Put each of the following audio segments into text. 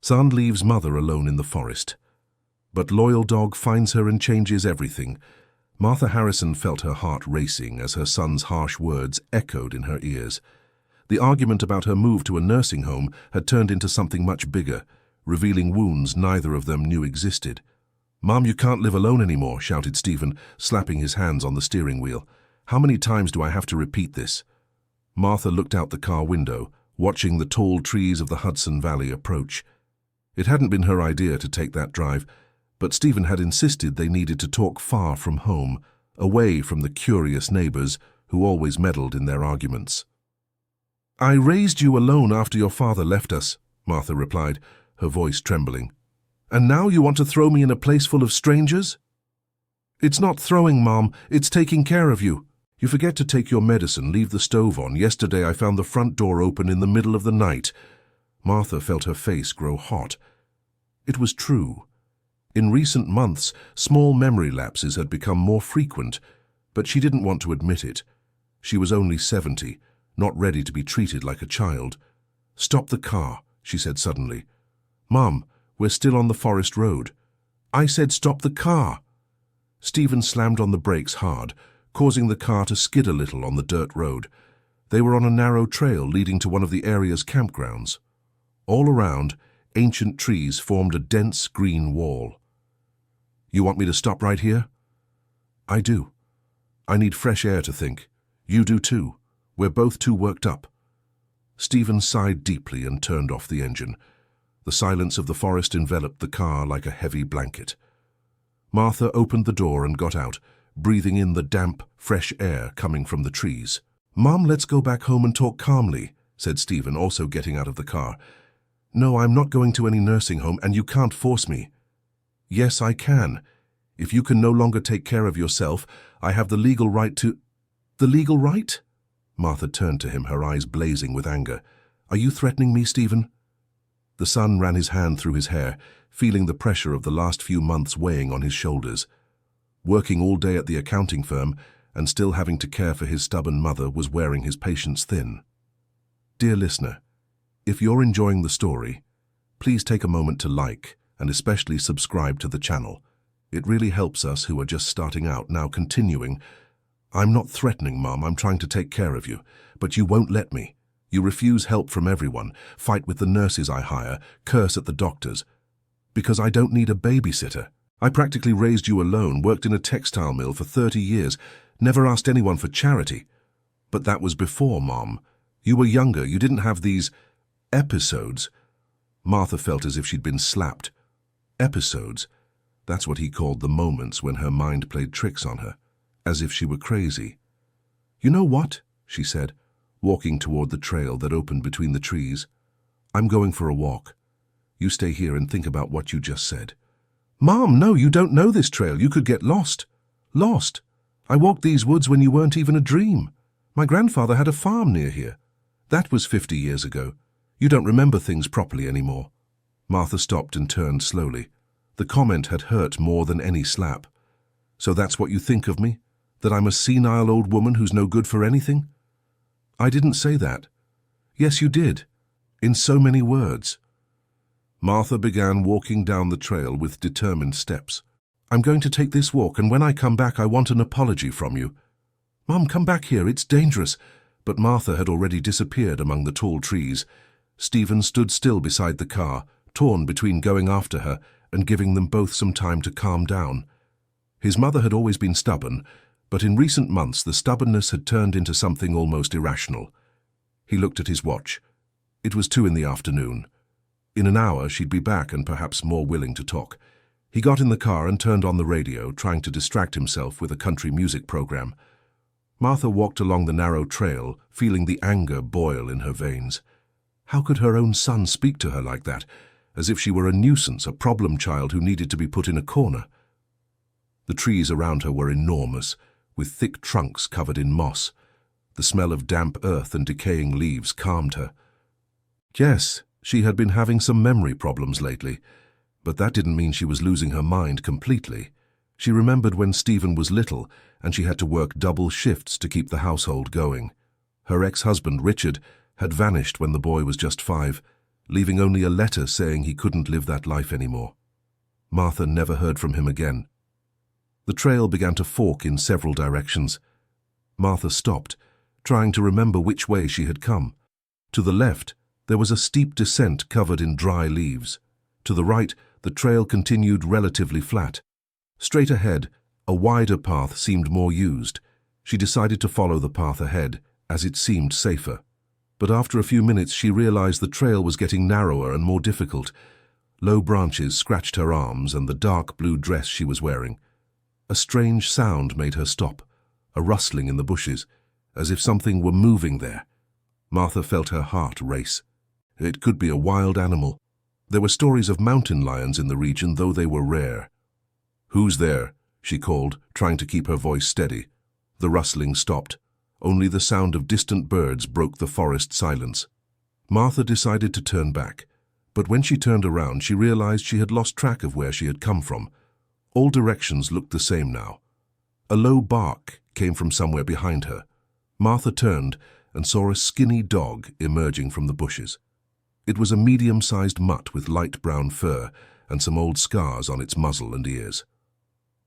Son leaves mother alone in the forest. But loyal dog finds her and changes everything. Martha Harrison felt her heart racing as her son's harsh words echoed in her ears. The argument about her move to a nursing home had turned into something much bigger, revealing wounds neither of them knew existed. "Mom, you can't live alone anymore," shouted Stephen, slapping his hands on the steering wheel. "How many times do I have to repeat this?" Martha looked out the car window, watching the tall trees of the Hudson Valley approach. It hadn't been her idea to take that drive, but Stephen had insisted they needed to talk far from home, away from the curious neighbors who always meddled in their arguments. "I raised you alone after your father left us," Martha replied, her voice trembling. "And now you want to throw me in a place full of strangers?" "It's not throwing, Mom. It's taking care of you. You forget to take your medicine, leave the stove on. Yesterday I found the front door open in the middle of the night." Martha felt her face grow hot. It was true. In recent months, small memory lapses had become more frequent, but she didn't want to admit it. She was only 70, not ready to be treated like a child. "Stop the car," she said suddenly. "Mom, we're still on the forest road." "I said stop the car." Stephen slammed on the brakes hard, causing the car to skid a little on the dirt road. They were on a narrow trail leading to one of the area's campgrounds. All around, ancient trees formed a dense green wall. "You want me to stop right here?" "I do. I need fresh air to think. You do too. We're both too worked up." Stephen sighed deeply and turned off the engine. The silence of the forest enveloped the car like a heavy blanket. Martha opened the door and got out, breathing in the damp, fresh air coming from the trees. "Mom, let's go back home and talk calmly," said Stephen, also getting out of the car. "No, I'm not going to any nursing home, and you can't force me." "Yes, I can. If you can no longer take care of yourself, I have the legal right to—" "The legal right?" Martha turned to him, her eyes blazing with anger. "Are you threatening me, Stephen?" The son ran his hand through his hair, feeling the pressure of the last few months weighing on his shoulders. Working all day at the accounting firm and still having to care for his stubborn mother was wearing his patience thin. Dear listener, if you're enjoying the story, please take a moment to like and especially subscribe to the channel. It really helps us who are just starting out. Now continuing. "I'm not threatening, Mom. I'm trying to take care of you, but you won't let me. You refuse help from everyone, fight with the nurses I hire, curse at the doctors. Because I don't need a babysitter. I practically raised you alone, worked in a textile mill for 30 years, never asked anyone for charity. But that was before, Mom. You were younger, you didn't have these episodes." Martha felt as if she'd been slapped. Episodes. That's what he called the moments when her mind played tricks on her, as if she were crazy. "You know what?" she said, walking toward the trail that opened between the trees. "I'm going for a walk. You stay here and think about what you just said." "Mom, no, you don't know this trail. You could get lost." "Lost? I walked these woods when you weren't even a dream. My grandfather had a farm near here. That was 50 years ago. You don't remember things properly anymore." Martha stopped and turned slowly. The comment had hurt more than any slap. "So that's what you think of me? That I'm a senile old woman who's no good for anything?" "I didn't say that." "Yes, you did. In so many words." Martha began walking down the trail with determined steps. "I'm going to take this walk, and when I come back I want an apology from you." "Mom, come back here. It's dangerous." But Martha had already disappeared among the tall trees. Stephen stood still beside the car, torn between going after her and giving them both some time to calm down. His mother had always been stubborn, but in recent months the stubbornness had turned into something almost irrational. He looked at his watch. It was 2 in the afternoon. In an hour she'd be back and perhaps more willing to talk. He got in the car and turned on the radio, trying to distract himself with a country music program. Martha walked along the narrow trail, feeling the anger boil in her veins. How could her own son speak to her like that, as if she were a nuisance, a problem child who needed to be put in a corner? The trees around her were enormous, with thick trunks covered in moss. The smell of damp earth and decaying leaves calmed her. Yes, she had been having some memory problems lately, but that didn't mean she was losing her mind completely. She remembered when Stephen was little and she had to work double shifts to keep the household going. Her ex-husband, Richard, had vanished when the boy was just 5. leaving only a letter saying he couldn't live that life anymore. Martha never heard from him again. The trail began to fork in several directions. Martha stopped, trying to remember which way she had come. To the left, there was a steep descent covered in dry leaves. To the right, the trail continued relatively flat. Straight ahead, a wider path seemed more used. She decided to follow the path ahead, as it seemed safer. But after a few minutes, she realized the trail was getting narrower and more difficult. Low branches scratched her arms and the dark blue dress she was wearing. A strange sound made her stop, a rustling in the bushes, as if something were moving there. Martha felt her heart race. It could be a wild animal. There were stories of mountain lions in the region, though they were rare. "Who's there?" she called, trying to keep her voice steady. The rustling stopped. Only the sound of distant birds broke the forest silence. Martha decided to turn back, but when she turned around, she realized she had lost track of where she had come from. All directions looked the same now. A low bark came from somewhere behind her. Martha turned and saw a skinny dog emerging from the bushes. It was a medium-sized mutt with light brown fur and some old scars on its muzzle and ears.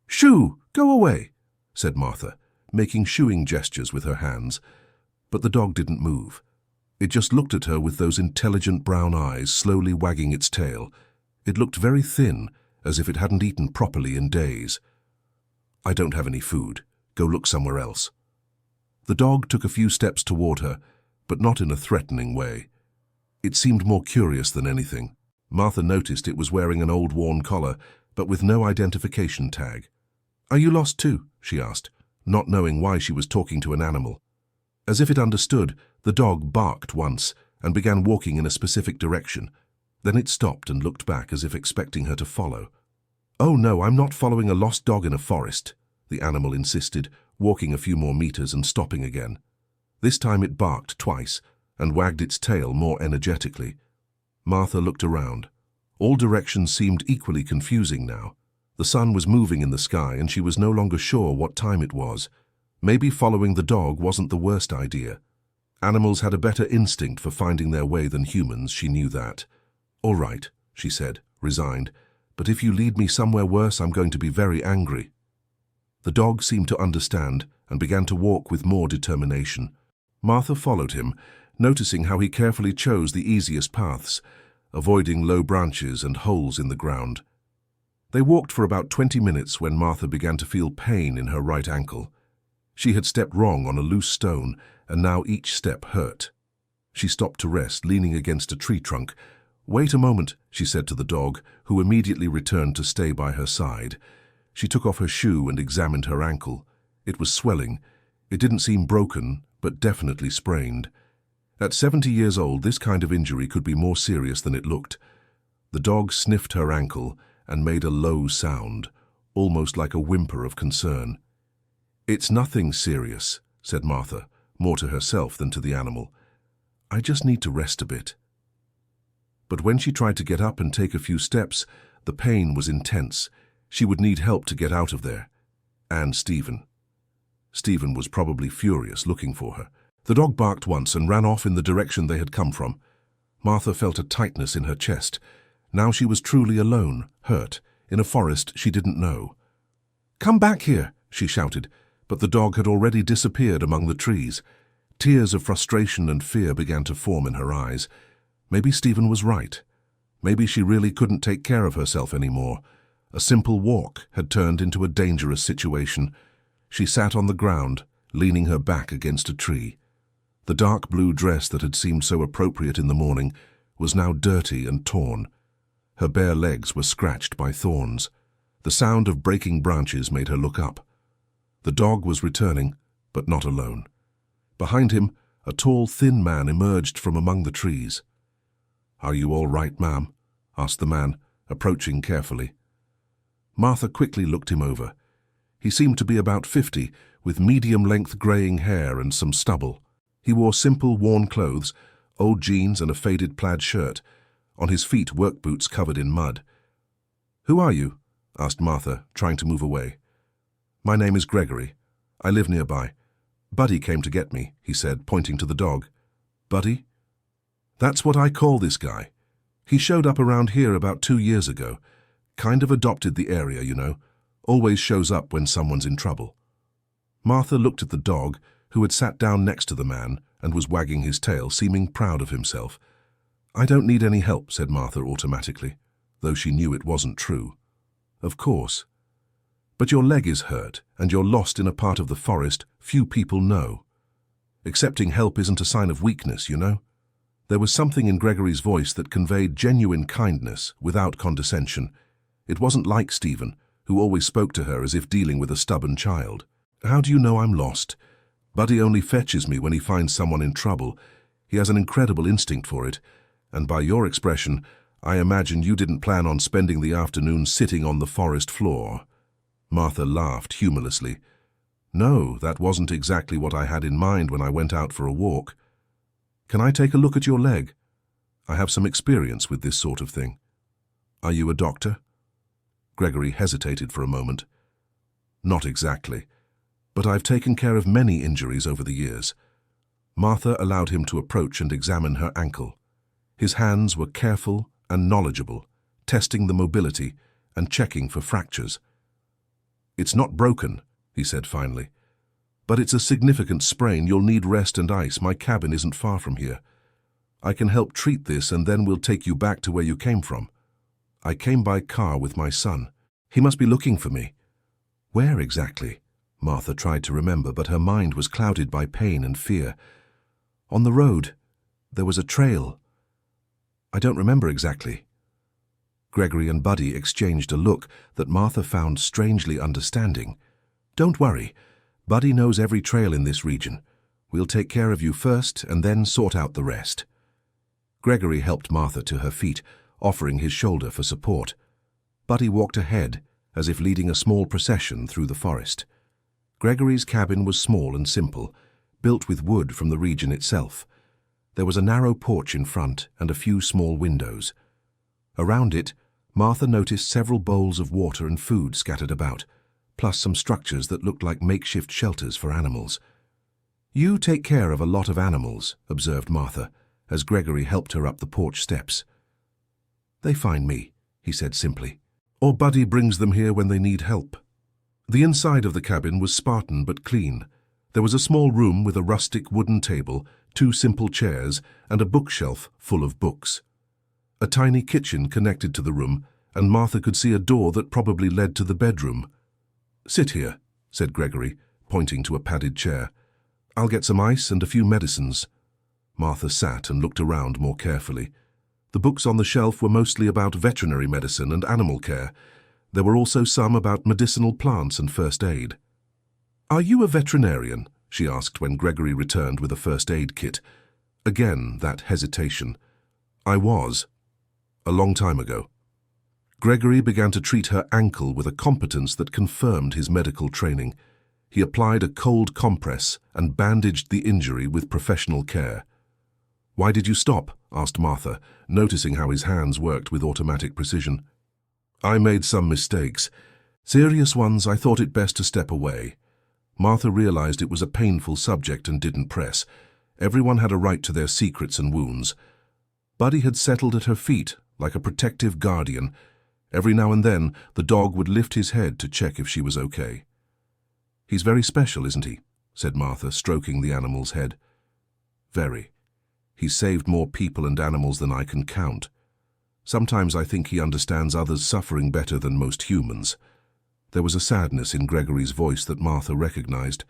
"Shoo! Go away!" said Martha, making shooing gestures with her hands. But the dog didn't move. It just looked at her with those intelligent brown eyes, slowly wagging its tail. It looked very thin, as if it hadn't eaten properly in days. "I don't have any food. Go look somewhere else." The dog took a few steps toward her, but not in a threatening way. It seemed more curious than anything. Martha noticed it was wearing an old worn collar, but with no identification tag. "Are you lost too?" she asked, not knowing why she was talking to an animal. As if it understood, the dog barked once and began walking in a specific direction. Then it stopped and looked back as if expecting her to follow. "Oh no, I'm not following a lost dog in a forest," the animal insisted, walking a few more meters and stopping again. This time it barked twice and wagged its tail more energetically. Martha looked around. All directions seemed equally confusing now. The sun was moving in the sky and she was no longer sure what time it was. Maybe following the dog wasn't the worst idea. Animals had a better instinct for finding their way than humans, she knew that. "All right," she said, resigned, "but if you lead me somewhere worse, I'm going to be very angry." The dog seemed to understand and began to walk with more determination. Martha followed him, noticing how he carefully chose the easiest paths, avoiding low branches and holes in the ground. They walked for about 20 minutes when Martha began to feel pain in her right ankle. She had stepped wrong on a loose stone, and now each step hurt. She stopped to rest, leaning against a tree trunk. "Wait a moment," she said to the dog, who immediately returned to stay by her side. She took off her shoe and examined her ankle. It was swelling. It didn't seem broken, but definitely sprained. At 70 years old, this kind of injury could be more serious than it looked. The dog sniffed her ankle and made a low sound, almost like a whimper of concern. "It's nothing serious," said Martha, more to herself than to the animal. "I just need to rest a bit." But when she tried to get up and take a few steps, the pain was intense. She would need help to get out of there. And Stephen. Stephen was probably furious, looking for her. The dog barked once and ran off in the direction they had come from. Martha felt a tightness in her chest. Now she was truly alone, hurt, in a forest she didn't know. "Come back here," she shouted, but the dog had already disappeared among the trees. Tears of frustration and fear began to form in her eyes. Maybe Stephen was right. Maybe she really couldn't take care of herself anymore. A simple walk had turned into a dangerous situation. She sat on the ground, leaning her back against a tree. The dark blue dress that had seemed so appropriate in the morning was now dirty and torn. Her bare legs were scratched by thorns. The sound of breaking branches made her look up. The dog was returning, but not alone. Behind him, a tall, thin man emerged from among the trees. "Are you all right, ma'am?" asked the man, approaching carefully. Martha quickly looked him over. He seemed to be about 50, with medium-length greying hair and some stubble. He wore simple, worn clothes, old jeans and a faded plaid shirt. On his feet, work boots covered in mud. "Who are you?" asked Martha, trying to move away. "My name is Gregory. I live nearby. Buddy came to get me," he said, pointing to the dog. "Buddy?" "That's what I call this guy. He showed up around here about 2 years ago. Kind of adopted the area, you know. Always shows up when someone's in trouble. Martha looked at the dog, who had sat down next to the man and was wagging his tail, seeming proud of himself. "I don't need any help," said Martha automatically, though she knew it wasn't true. "Of course. But your leg is hurt, and you're lost in a part of the forest few people know. Accepting help isn't a sign of weakness, you know." There was something in Gregory's voice that conveyed genuine kindness without condescension. It wasn't like Stephen, who always spoke to her as if dealing with a stubborn child. "How do you know I'm lost? Buddy only fetches me when he finds someone in trouble. He has an incredible instinct for it, and by your expression, I imagine you didn't plan on spending the afternoon sitting on the forest floor." Martha laughed humorlessly. "No, that wasn't exactly what I had in mind when I went out for a walk. Can I take a look at your leg? I have some experience with this sort of thing." "Are you a doctor?" Gregory hesitated for a moment. "Not exactly, but I've taken care of many injuries over the years." Martha allowed him to approach and examine her ankle. His hands were careful and knowledgeable, testing the mobility and checking for fractures. "It's not broken," he said finally. "But it's a significant sprain. You'll need rest and ice. My cabin isn't far from here. I can help treat this, and then we'll take you back to where you came from. I came by car with my son. He must be looking for me." "Where exactly?" Martha tried to remember, but her mind was clouded by pain and fear. "On the road. There was a trail. I don't remember exactly." Gregory and Buddy exchanged a look that Martha found strangely understanding. "Don't worry. Buddy knows every trail in this region. We'll take care of you first and then sort out the rest." Gregory helped Martha to her feet, offering his shoulder for support. Buddy walked ahead, as if leading a small procession through the forest. Gregory's cabin was small and simple, built with wood from the region itself. There was a narrow porch in front and a few small windows. Around it, Martha noticed several bowls of water and food scattered about, plus some structures that looked like makeshift shelters for animals. "You take care of a lot of animals," observed Martha, as Gregory helped her up the porch steps. "They find me," he said simply. "Or Buddy brings them here when they need help." The inside of the cabin was Spartan but clean. There was a small room with a rustic wooden table, 2 simple chairs, and a bookshelf full of books. A tiny kitchen connected to the room, and Martha could see a door that probably led to the bedroom. "Sit here," said Gregory, pointing to a padded chair. "I'll get some ice and a few medicines." Martha sat and looked around more carefully. The books on the shelf were mostly about veterinary medicine and animal care. There were also some about medicinal plants and first aid. "Are you a veterinarian?" she asked when Gregory returned with a first aid kit. Again, that hesitation. "I was. A long time ago." Gregory began to treat her ankle with a competence that confirmed his medical training. He applied a cold compress and bandaged the injury with professional care. "Why did you stop?" asked Martha, noticing how his hands worked with automatic precision. "I made some mistakes. Serious ones. I thought it best to step away." Martha realized it was a painful subject and didn't press. Everyone had a right to their secrets and wounds. Buddy had settled at her feet like a protective guardian. Every now and then, the dog would lift his head to check if she was okay. "He's very special, isn't he?" said Martha, stroking the animal's head. "Very. He's saved more people and animals than I can count. Sometimes I think he understands others' suffering better than most humans." There was a sadness in Gregory's voice that Martha recognized.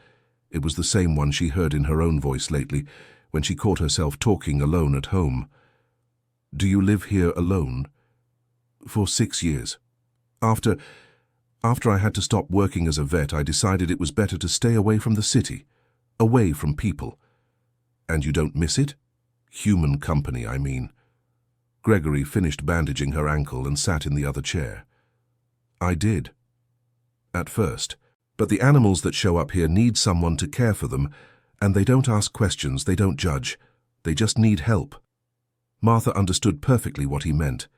It was the same one she heard in her own voice lately, when she caught herself talking alone at home. "Do you live here alone?" "For 6 years. After I had to stop working as a vet, I decided it was better to stay away from the city, away from people." "And you don't miss it? Human company, I mean." Gregory finished bandaging her ankle and sat in the other chair. "I did. At first. But the animals that show up here need someone to care for them, and they don't ask questions, they don't judge. They just need help." Martha understood perfectly what he meant.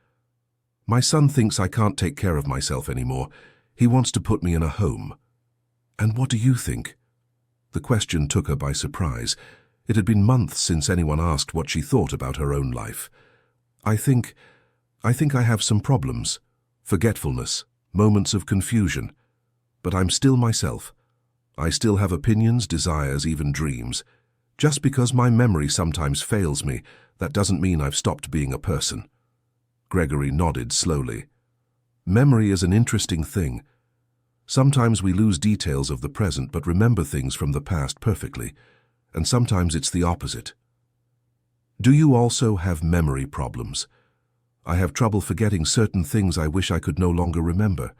"My son thinks I can't take care of myself anymore. He wants to put me in a home." "And what do you think?" The question took her by surprise. It had been months since anyone asked what she thought about her own life. I think I think I have some problems. Forgetfulness, moments of confusion. But I'm still myself. I still have opinions, desires, even dreams. Just because my memory sometimes fails me, that doesn't mean I've stopped being a person. Gregory nodded slowly. Memory is an interesting thing. Sometimes we lose details of the present but remember things from the past perfectly, and sometimes it's the opposite. Do you also have memory problems? I have trouble forgetting certain things I wish I could no longer remember.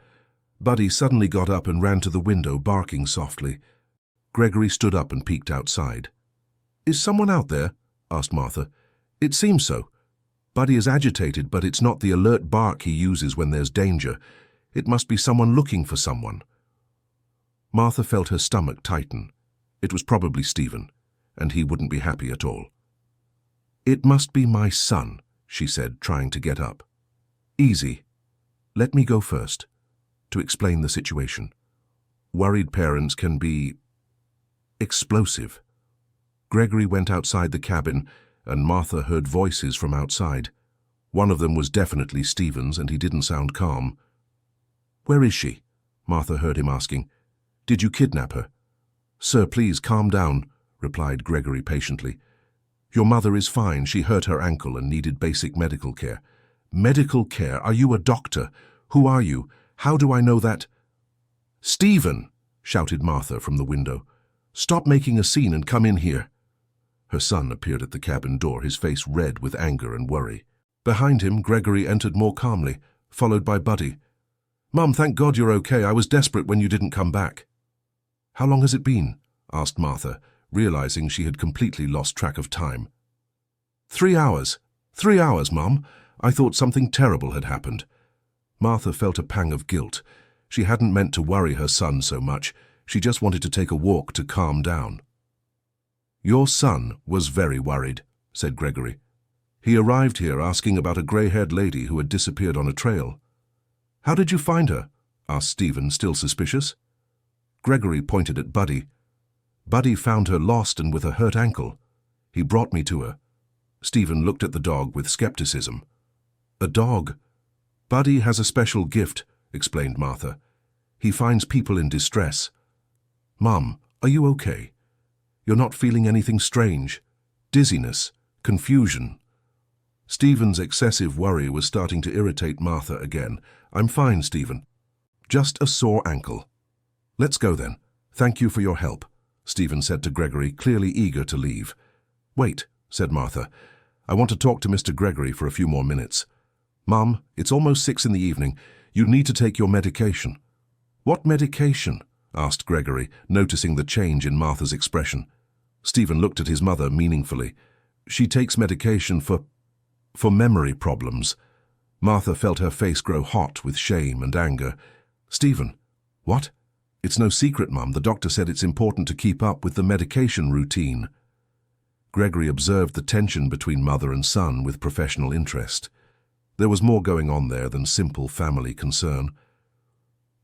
Buddy suddenly got up and ran to the window, barking softly. Gregory stood up and peeked outside. Is someone out there? Asked Martha. It seems so. Buddy is agitated, but it's not the alert bark he uses when there's danger. It must be someone looking for someone. Martha felt her stomach tighten. It was probably Stephen, and he wouldn't be happy at all. It must be my son, she said, trying to get up. Easy. Let me go first, to explain the situation. Worried parents can be explosive. Gregory went outside the cabin, and Martha heard voices from outside. One of them was definitely Stephen's, and he didn't sound calm. Where is she? Martha heard him asking. Did you kidnap her? Sir, please calm down, replied Gregory patiently. Your mother is fine. She hurt her ankle and needed basic medical care. Medical care? Are you a doctor? Who are you? How do I know that? Stephen, shouted Martha from the window. Stop making a scene and come in here. Her son appeared at the cabin door, his face red with anger and worry. Behind him, Gregory entered more calmly, followed by Buddy. Mum, thank God you're okay. I was desperate when you didn't come back. How long has it been? Asked Martha, realizing she had completely lost track of time. 3 hours. 3 hours, Mum. I thought something terrible had happened. Martha felt a pang of guilt. She hadn't meant to worry her son so much. She just wanted to take a walk to calm down. Your son was very worried, said Gregory. He arrived here asking about a grey-haired lady who had disappeared on a trail. How did you find her? Asked Stephen, still suspicious. Gregory pointed at Buddy. Buddy found her lost and with a hurt ankle. He brought me to her. Stephen looked at the dog with skepticism. A dog? Buddy has a special gift, explained Martha. He finds people in distress. Mum, are you okay? You're not feeling anything strange? Dizziness? Confusion? Stephen's excessive worry was starting to irritate Martha again. I'm fine, Stephen. Just a sore ankle. Let's go then. Thank you for your help, Stephen said to Gregory, clearly eager to leave. Wait, said Martha. I want to talk to Mr. Gregory for a few more minutes. Mum, it's almost 6 in the evening. You need to take your medication. What medication? Asked Gregory, noticing the change in Martha's expression. Stephen looked at his mother meaningfully. She takes medication for memory problems. Martha felt her face grow hot with shame and anger. Stephen, what? It's no secret, Mum. The doctor said it's important to keep up with the medication routine. Gregory observed the tension between mother and son with professional interest. There was more going on there than simple family concern.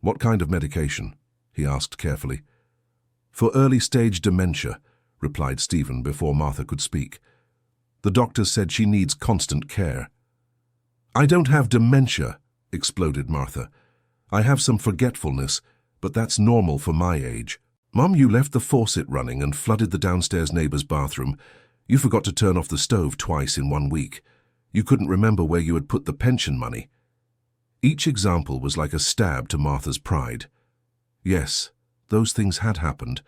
What kind of medication? He asked carefully. For early-stage dementia, replied Stephen before Martha could speak. The doctor said she needs constant care. I don't have dementia, exploded Martha. I have some forgetfulness, but that's normal for my age. Mum, you left the faucet running and flooded the downstairs neighbor's bathroom. You forgot to turn off the stove twice in 1 week. You couldn't remember where you had put the pension money. Each example was like a stab to Martha's pride. Yes, those things had happened,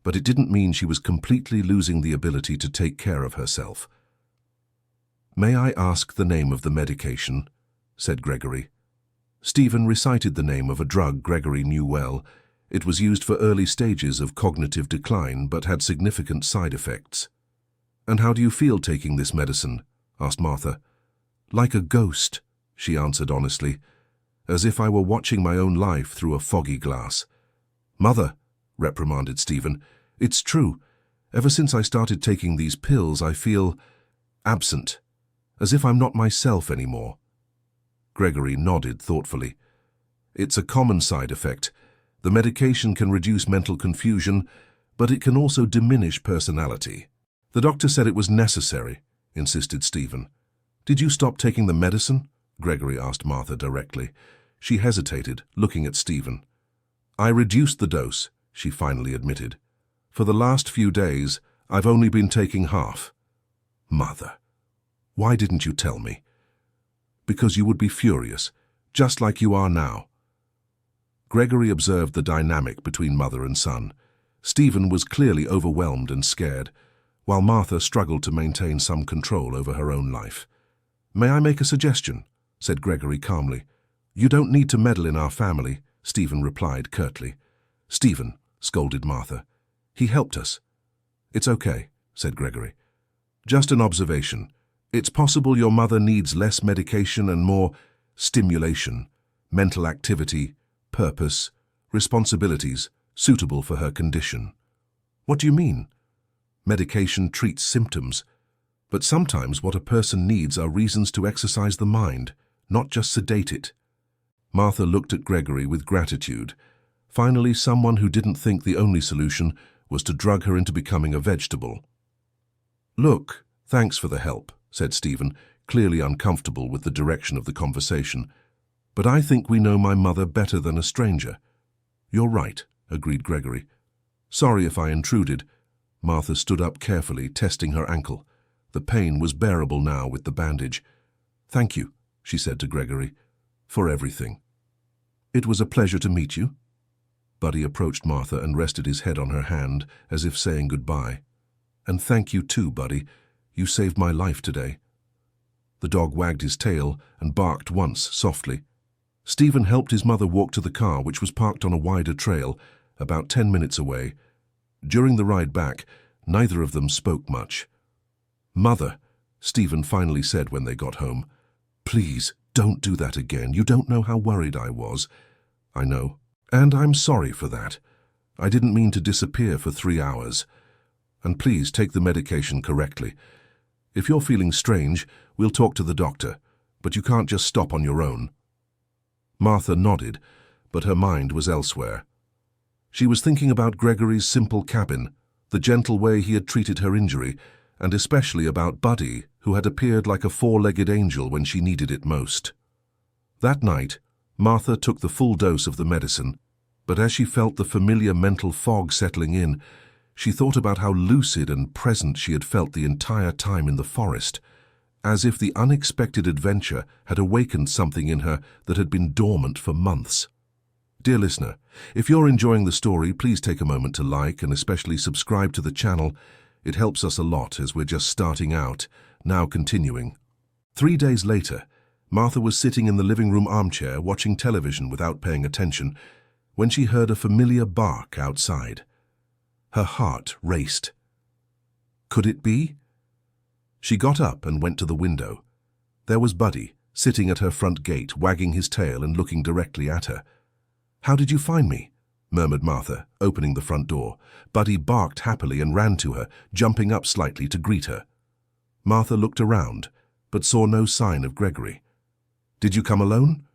but it didn't mean she was completely losing the ability to take care of herself. May I ask the name of the medication? Said Gregory. Stephen recited the name of a drug Gregory knew well. It was used for early stages of cognitive decline, but had significant side effects. And how do you feel taking this medicine? Asked Martha. Like a ghost, she answered honestly, as if I were watching my own life through a foggy glass. Mother, reprimanded Stephen, it's true. Ever since I started taking these pills, I feel absent, as if I'm not myself anymore. Gregory nodded thoughtfully. It's a common side effect. The medication can reduce mental confusion, but it can also diminish personality. The doctor said it was necessary, insisted Stephen. Did you stop taking the medicine? Gregory asked Martha directly. She hesitated, looking at Stephen. I reduced the dose, she finally admitted. For the last few days, I've only been taking half. Mother, why didn't you tell me? Because you would be furious, just like you are now. Gregory observed the dynamic between mother and son. Stephen was clearly overwhelmed and scared, while Martha struggled to maintain some control over her own life. May I make a suggestion? Said Gregory calmly. You don't need to meddle in our family, Stephen replied curtly. Stephen, scolded Martha. He helped us. It's okay, said Gregory. Just an observation. It's possible your mother needs less medication and more stimulation, mental activity, purpose, responsibilities suitable for her condition. What do you mean? Medication treats symptoms, but sometimes what a person needs are reasons to exercise the mind, not just sedate it. Martha looked at Gregory with gratitude. Finally, someone who didn't think the only solution was to drug her into becoming a vegetable. Look, thanks for the help, said Stephen, clearly uncomfortable with the direction of the conversation. But I think we know my mother better than a stranger. You're right, agreed Gregory. Sorry if I intruded. Martha stood up carefully, testing her ankle. The pain was bearable now with the bandage. Thank you, she said to Gregory, for everything. It was a pleasure to meet you. Buddy approached Martha and rested his head on her hand, as if saying goodbye. And thank you too, Buddy. You saved my life today. The dog wagged his tail and barked once softly. Stephen helped his mother walk to the car, which was parked on a wider trail, about 10 minutes away. During the ride back, neither of them spoke much. Mother, Stephen finally said when they got home, please, don't do that again. You don't know how worried I was. I know, and I'm sorry for that. I didn't mean to disappear for 3 hours. And please take the medication correctly. If you're feeling strange, we'll talk to the doctor, but you can't just stop on your own. Martha nodded, but her mind was elsewhere. She was thinking about Gregory's simple cabin, the gentle way he had treated her injury, and especially about Buddy, who had appeared like a four-legged angel when she needed it most. That night, Martha took the full dose of the medicine, but as she felt the familiar mental fog settling in, she thought about how lucid and present she had felt the entire time in the forest, as if the unexpected adventure had awakened something in her that had been dormant for months. Dear listener, if you're enjoying the story, please take a moment to like and especially subscribe to the channel. It helps us a lot as we're just starting out, now continuing. 3 days later, Martha was sitting in the living room armchair watching television without paying attention when she heard a familiar bark outside. Her heart raced. Could it be? She got up and went to the window. There was Buddy, sitting at her front gate, wagging his tail and looking directly at her. How did you find me? Murmured Martha, opening the front door. Buddy barked happily and ran to her, jumping up slightly to greet her. Martha looked around, but saw no sign of Gregory. Did you come alone?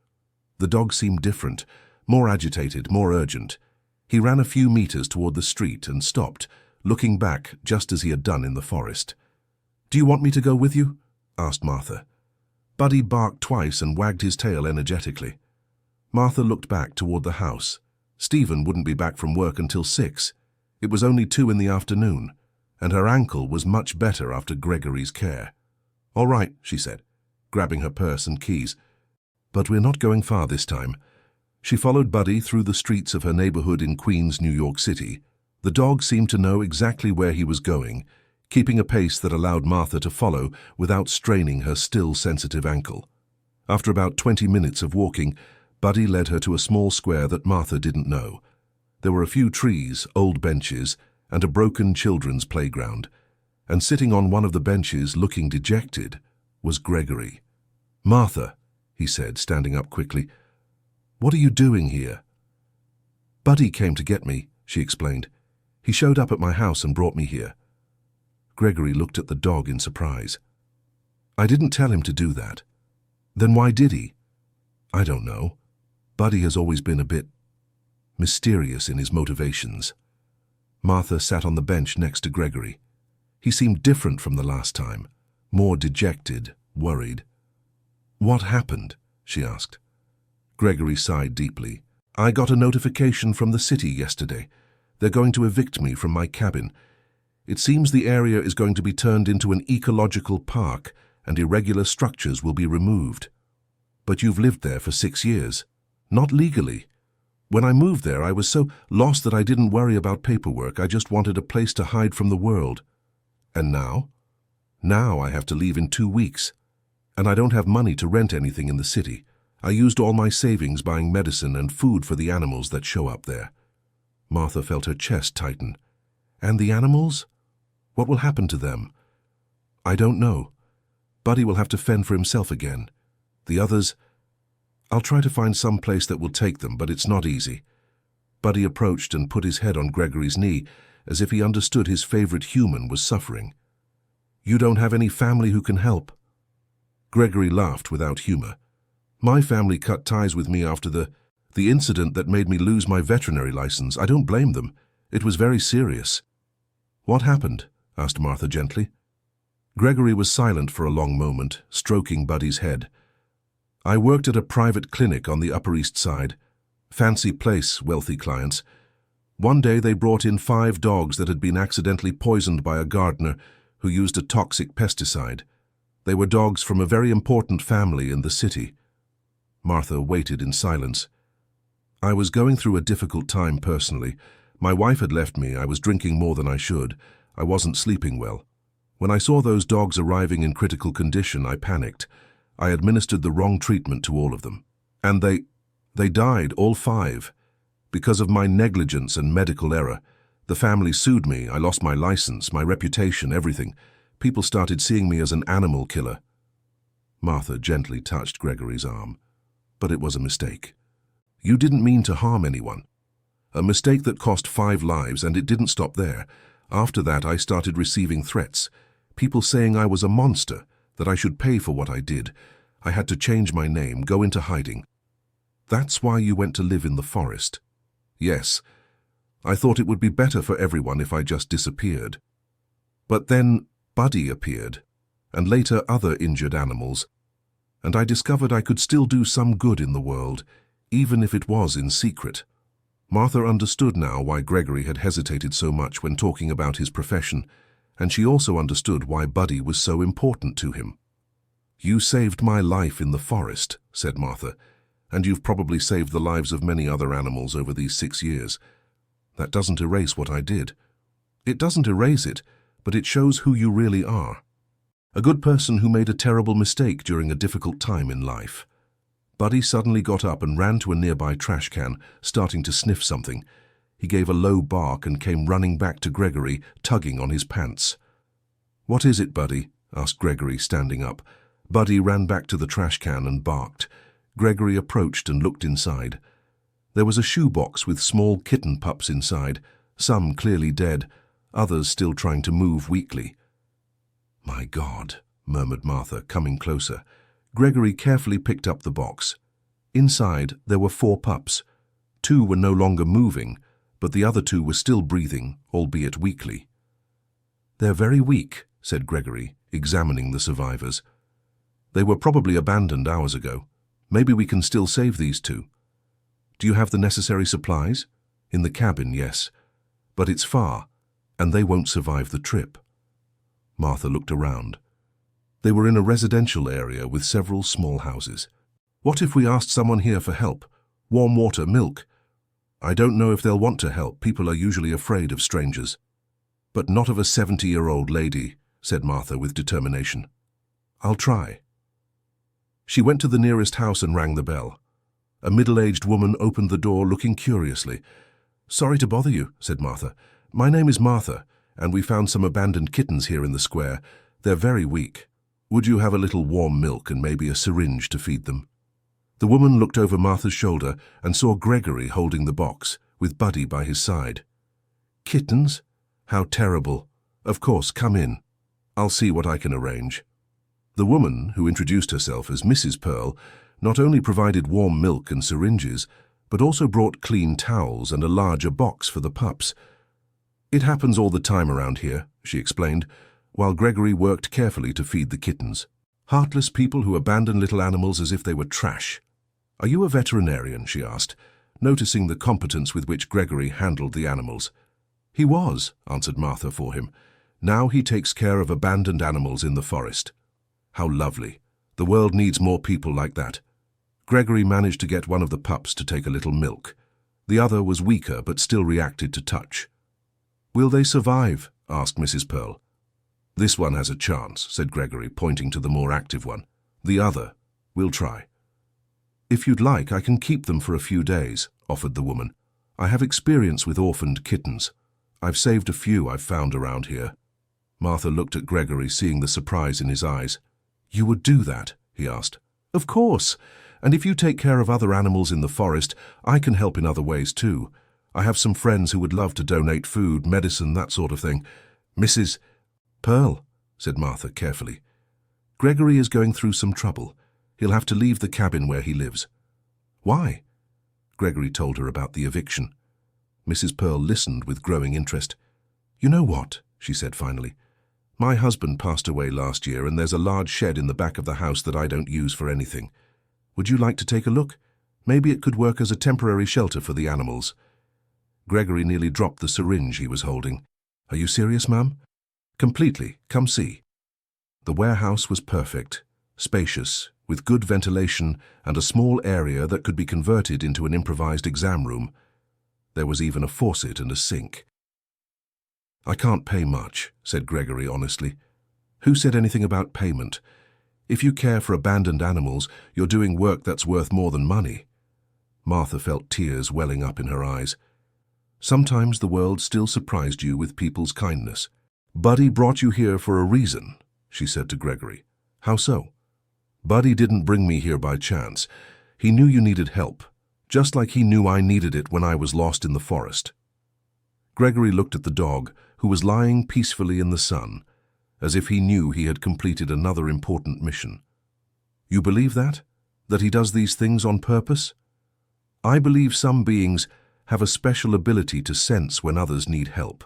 The dog seemed different, more agitated, more urgent. He ran a few meters toward the street and stopped, looking back just as he had done in the forest. Do you want me to go with you? Asked Martha. Buddy barked twice and wagged his tail energetically. Martha looked back toward the house. Stephen wouldn't be back from work until 6. It was only 2 in the afternoon, and her ankle was much better after Gregory's care. All right, she said, grabbing her purse and keys. But we're not going far this time. She followed Buddy through the streets of her neighborhood in Queens, New York City. The dog seemed to know exactly where he was going, keeping a pace that allowed Martha to follow without straining her still sensitive ankle. After about 20 minutes of walking, Buddy led her to a small square that Martha didn't know. There were a few trees, old benches, and a broken children's playground. And sitting on one of the benches, looking dejected, was Gregory. Martha, he said, standing up quickly, what are you doing here? Buddy came to get me, she explained. He showed up at my house and brought me here. Gregory looked at the dog in surprise. I didn't tell him to do that. Then why did he? I don't know. Buddy has always been a bit mysterious in his motivations. Martha sat on the bench next to Gregory. He seemed different from the last time, more dejected, worried. "What happened?" she asked. Gregory sighed deeply. "I got a notification from the city yesterday. They're going to evict me from my cabin. It seems the area is going to be turned into an ecological park and irregular structures will be removed. But you've lived there for 6 years. Not legally. When I moved there, I was so lost that I didn't worry about paperwork. I just wanted a place to hide from the world. And now? Now I have to leave in 2 weeks. And I don't have money to rent anything in the city. I used all my savings buying medicine and food for the animals that show up there." Martha felt her chest tighten. "And the animals? What will happen to them?" "I don't know. Buddy will have to fend for himself again. The others, I'll try to find some place that will take them, but it's not easy." Buddy approached and put his head on Gregory's knee, as if he understood his favorite human was suffering. "You don't have any family who can help?" Gregory laughed without humor. "My family cut ties with me after the incident that made me lose my veterinary license. I don't blame them. It was very serious." "What happened?" asked Martha gently. Gregory was silent for a long moment, stroking Buddy's head. "I worked at a private clinic on the Upper East Side. Fancy place, wealthy clients. One day they brought in 5 dogs that had been accidentally poisoned by a gardener who used a toxic pesticide. They were dogs from a very important family in the city." Martha waited in silence. "I was going through a difficult time personally. My wife had left me. I was drinking more than I should. I wasn't sleeping well. When I saw those dogs arriving in critical condition, I panicked. I administered the wrong treatment to all of them. And they died, all 5. Because of my negligence and medical error. The family sued me. I lost my license, my reputation, everything. People started seeing me as an animal killer." Martha gently touched Gregory's arm. "But it was a mistake. You didn't mean to harm anyone. A mistake that cost 5 lives, and it didn't stop there. After that, I started receiving threats. People saying I was a monster, that I should pay for what I did. I had to change my name, go into hiding." "That's why you went to live in the forest?" "Yes. I thought it would be better for everyone if I just disappeared. But then Buddy appeared, and later other injured animals, and I discovered I could still do some good in the world, even if it was in secret." Martha understood now why Gregory had hesitated so much when talking about his profession, and she also understood why Buddy was so important to him. "You saved my life in the forest," said Martha, "and you've probably saved the lives of many other animals over these 6 years. That doesn't erase what I did. It doesn't erase it, but it shows who you really are. A good person who made a terrible mistake during a difficult time in life." Buddy suddenly got up and ran to a nearby trash can, starting to sniff something. He gave a low bark and came running back to Gregory, tugging on his pants. "What is it, Buddy?" asked Gregory, standing up. Buddy ran back to the trash can and barked. Gregory approached and looked inside. There was a shoebox with small kitten pups inside, some clearly dead, others still trying to move weakly. "My God," murmured Martha, coming closer. Gregory carefully picked up the box. Inside, there were 4 pups. 2 were no longer moving, but the other 2 were still breathing, albeit weakly. "They're very weak," said Gregory, examining the survivors. "They were probably abandoned hours ago. Maybe we can still save these 2. Do you have the necessary supplies?" "In the cabin, yes. But it's far, and they won't survive the trip." Martha looked around. They were in a residential area with several small houses. "What if we asked someone here for help? Warm water, milk?" "I don't know if they'll want to help. People are usually afraid of strangers." "But not of a 70-year-old lady," said Martha with determination. "I'll try." She went to the nearest house and rang the bell. A middle-aged woman opened the door, looking curiously. "Sorry to bother you," said Martha. "My name is Martha, and we found some abandoned kittens here in the square. They're very weak. Would you have a little warm milk and maybe a syringe to feed them?" The woman looked over Martha's shoulder and saw Gregory holding the box, with Buddy by his side. "Kittens? How terrible. Of course, come in. I'll see what I can arrange." The woman, who introduced herself as Mrs. Pearl, not only provided warm milk and syringes, but also brought clean towels and a larger box for the pups. "It happens all the time around here," she explained, while Gregory worked carefully to feed the kittens. Heartless people who abandon little animals as if they were trash. Are you a veterinarian? She asked, noticing the competence with which Gregory handled the animals. He was, answered Martha for him. Now he takes care of abandoned animals in the forest. How lovely. The world needs more people like that. Gregory managed to get one of the pups to take a little milk. The other was weaker but still reacted to touch. Will they survive? Asked Mrs. Pearl. This one has a chance, said Gregory, pointing to the more active one. The other, we'll try. If you'd like, I can keep them for a few days, offered the woman. I have experience with orphaned kittens. I've saved a few I've found around here. Martha looked at Gregory, seeing the surprise in his eyes. You would do that? He asked. Of course. And if you take care of other animals in the forest, I can help in other ways too. I have some friends who would love to donate food, medicine, that sort of thing. Mrs. Pearl, said Martha carefully. Gregory is going through some trouble. He'll have to leave the cabin where he lives. Why? Gregory told her about the eviction. Mrs. Pearl listened with growing interest. You know what? She said finally. My husband passed away last year, and there's a large shed in the back of the house that I don't use for anything. Would you like to take a look? Maybe it could work as a temporary shelter for the animals. Gregory nearly dropped the syringe he was holding. Are you serious, ma'am? Completely. Come see. The warehouse was perfect, spacious, with good ventilation and a small area that could be converted into an improvised exam room. There was even a faucet and a sink. I can't pay much, said Gregory honestly. Who said anything about payment? If you care for abandoned animals, you're doing work that's worth more than money. Martha felt tears welling up in her eyes. Sometimes the world still surprised you with people's kindness. Buddy brought you here for a reason, she said to Gregory. How so? Buddy didn't bring me here by chance. He knew you needed help, just like he knew I needed it when I was lost in the forest. Gregory looked at the dog, who was lying peacefully in the sun, as if he knew he had completed another important mission. You believe that? That he does these things on purpose? I believe some beings have a special ability to sense when others need help,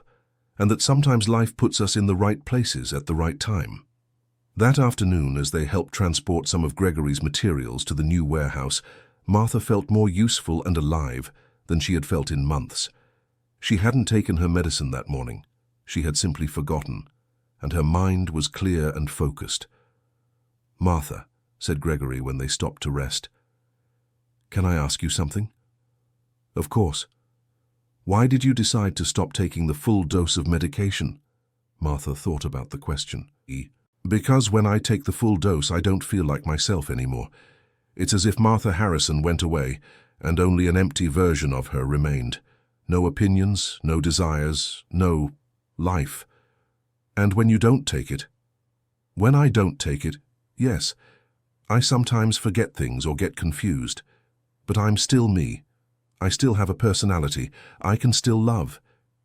and that sometimes life puts us in the right places at the right time. That afternoon, as they helped transport some of Gregory's materials to the new warehouse, Martha felt more useful and alive than she had felt in months. She hadn't taken her medicine that morning. She had simply forgotten, and her mind was clear and focused. Martha, said Gregory when they stopped to rest, can I ask you something? Of course. Why did you decide to stop taking the full dose of medication? Martha thought about the question. Because when I take the full dose, I don't feel like myself anymore. It's as if Martha Harrison went away, and only an empty version of her remained. No opinions, no desires, no life. And when you don't take it? When I don't take it, yes, I sometimes forget things or get confused. But I'm still me. I still have a personality. I can still love,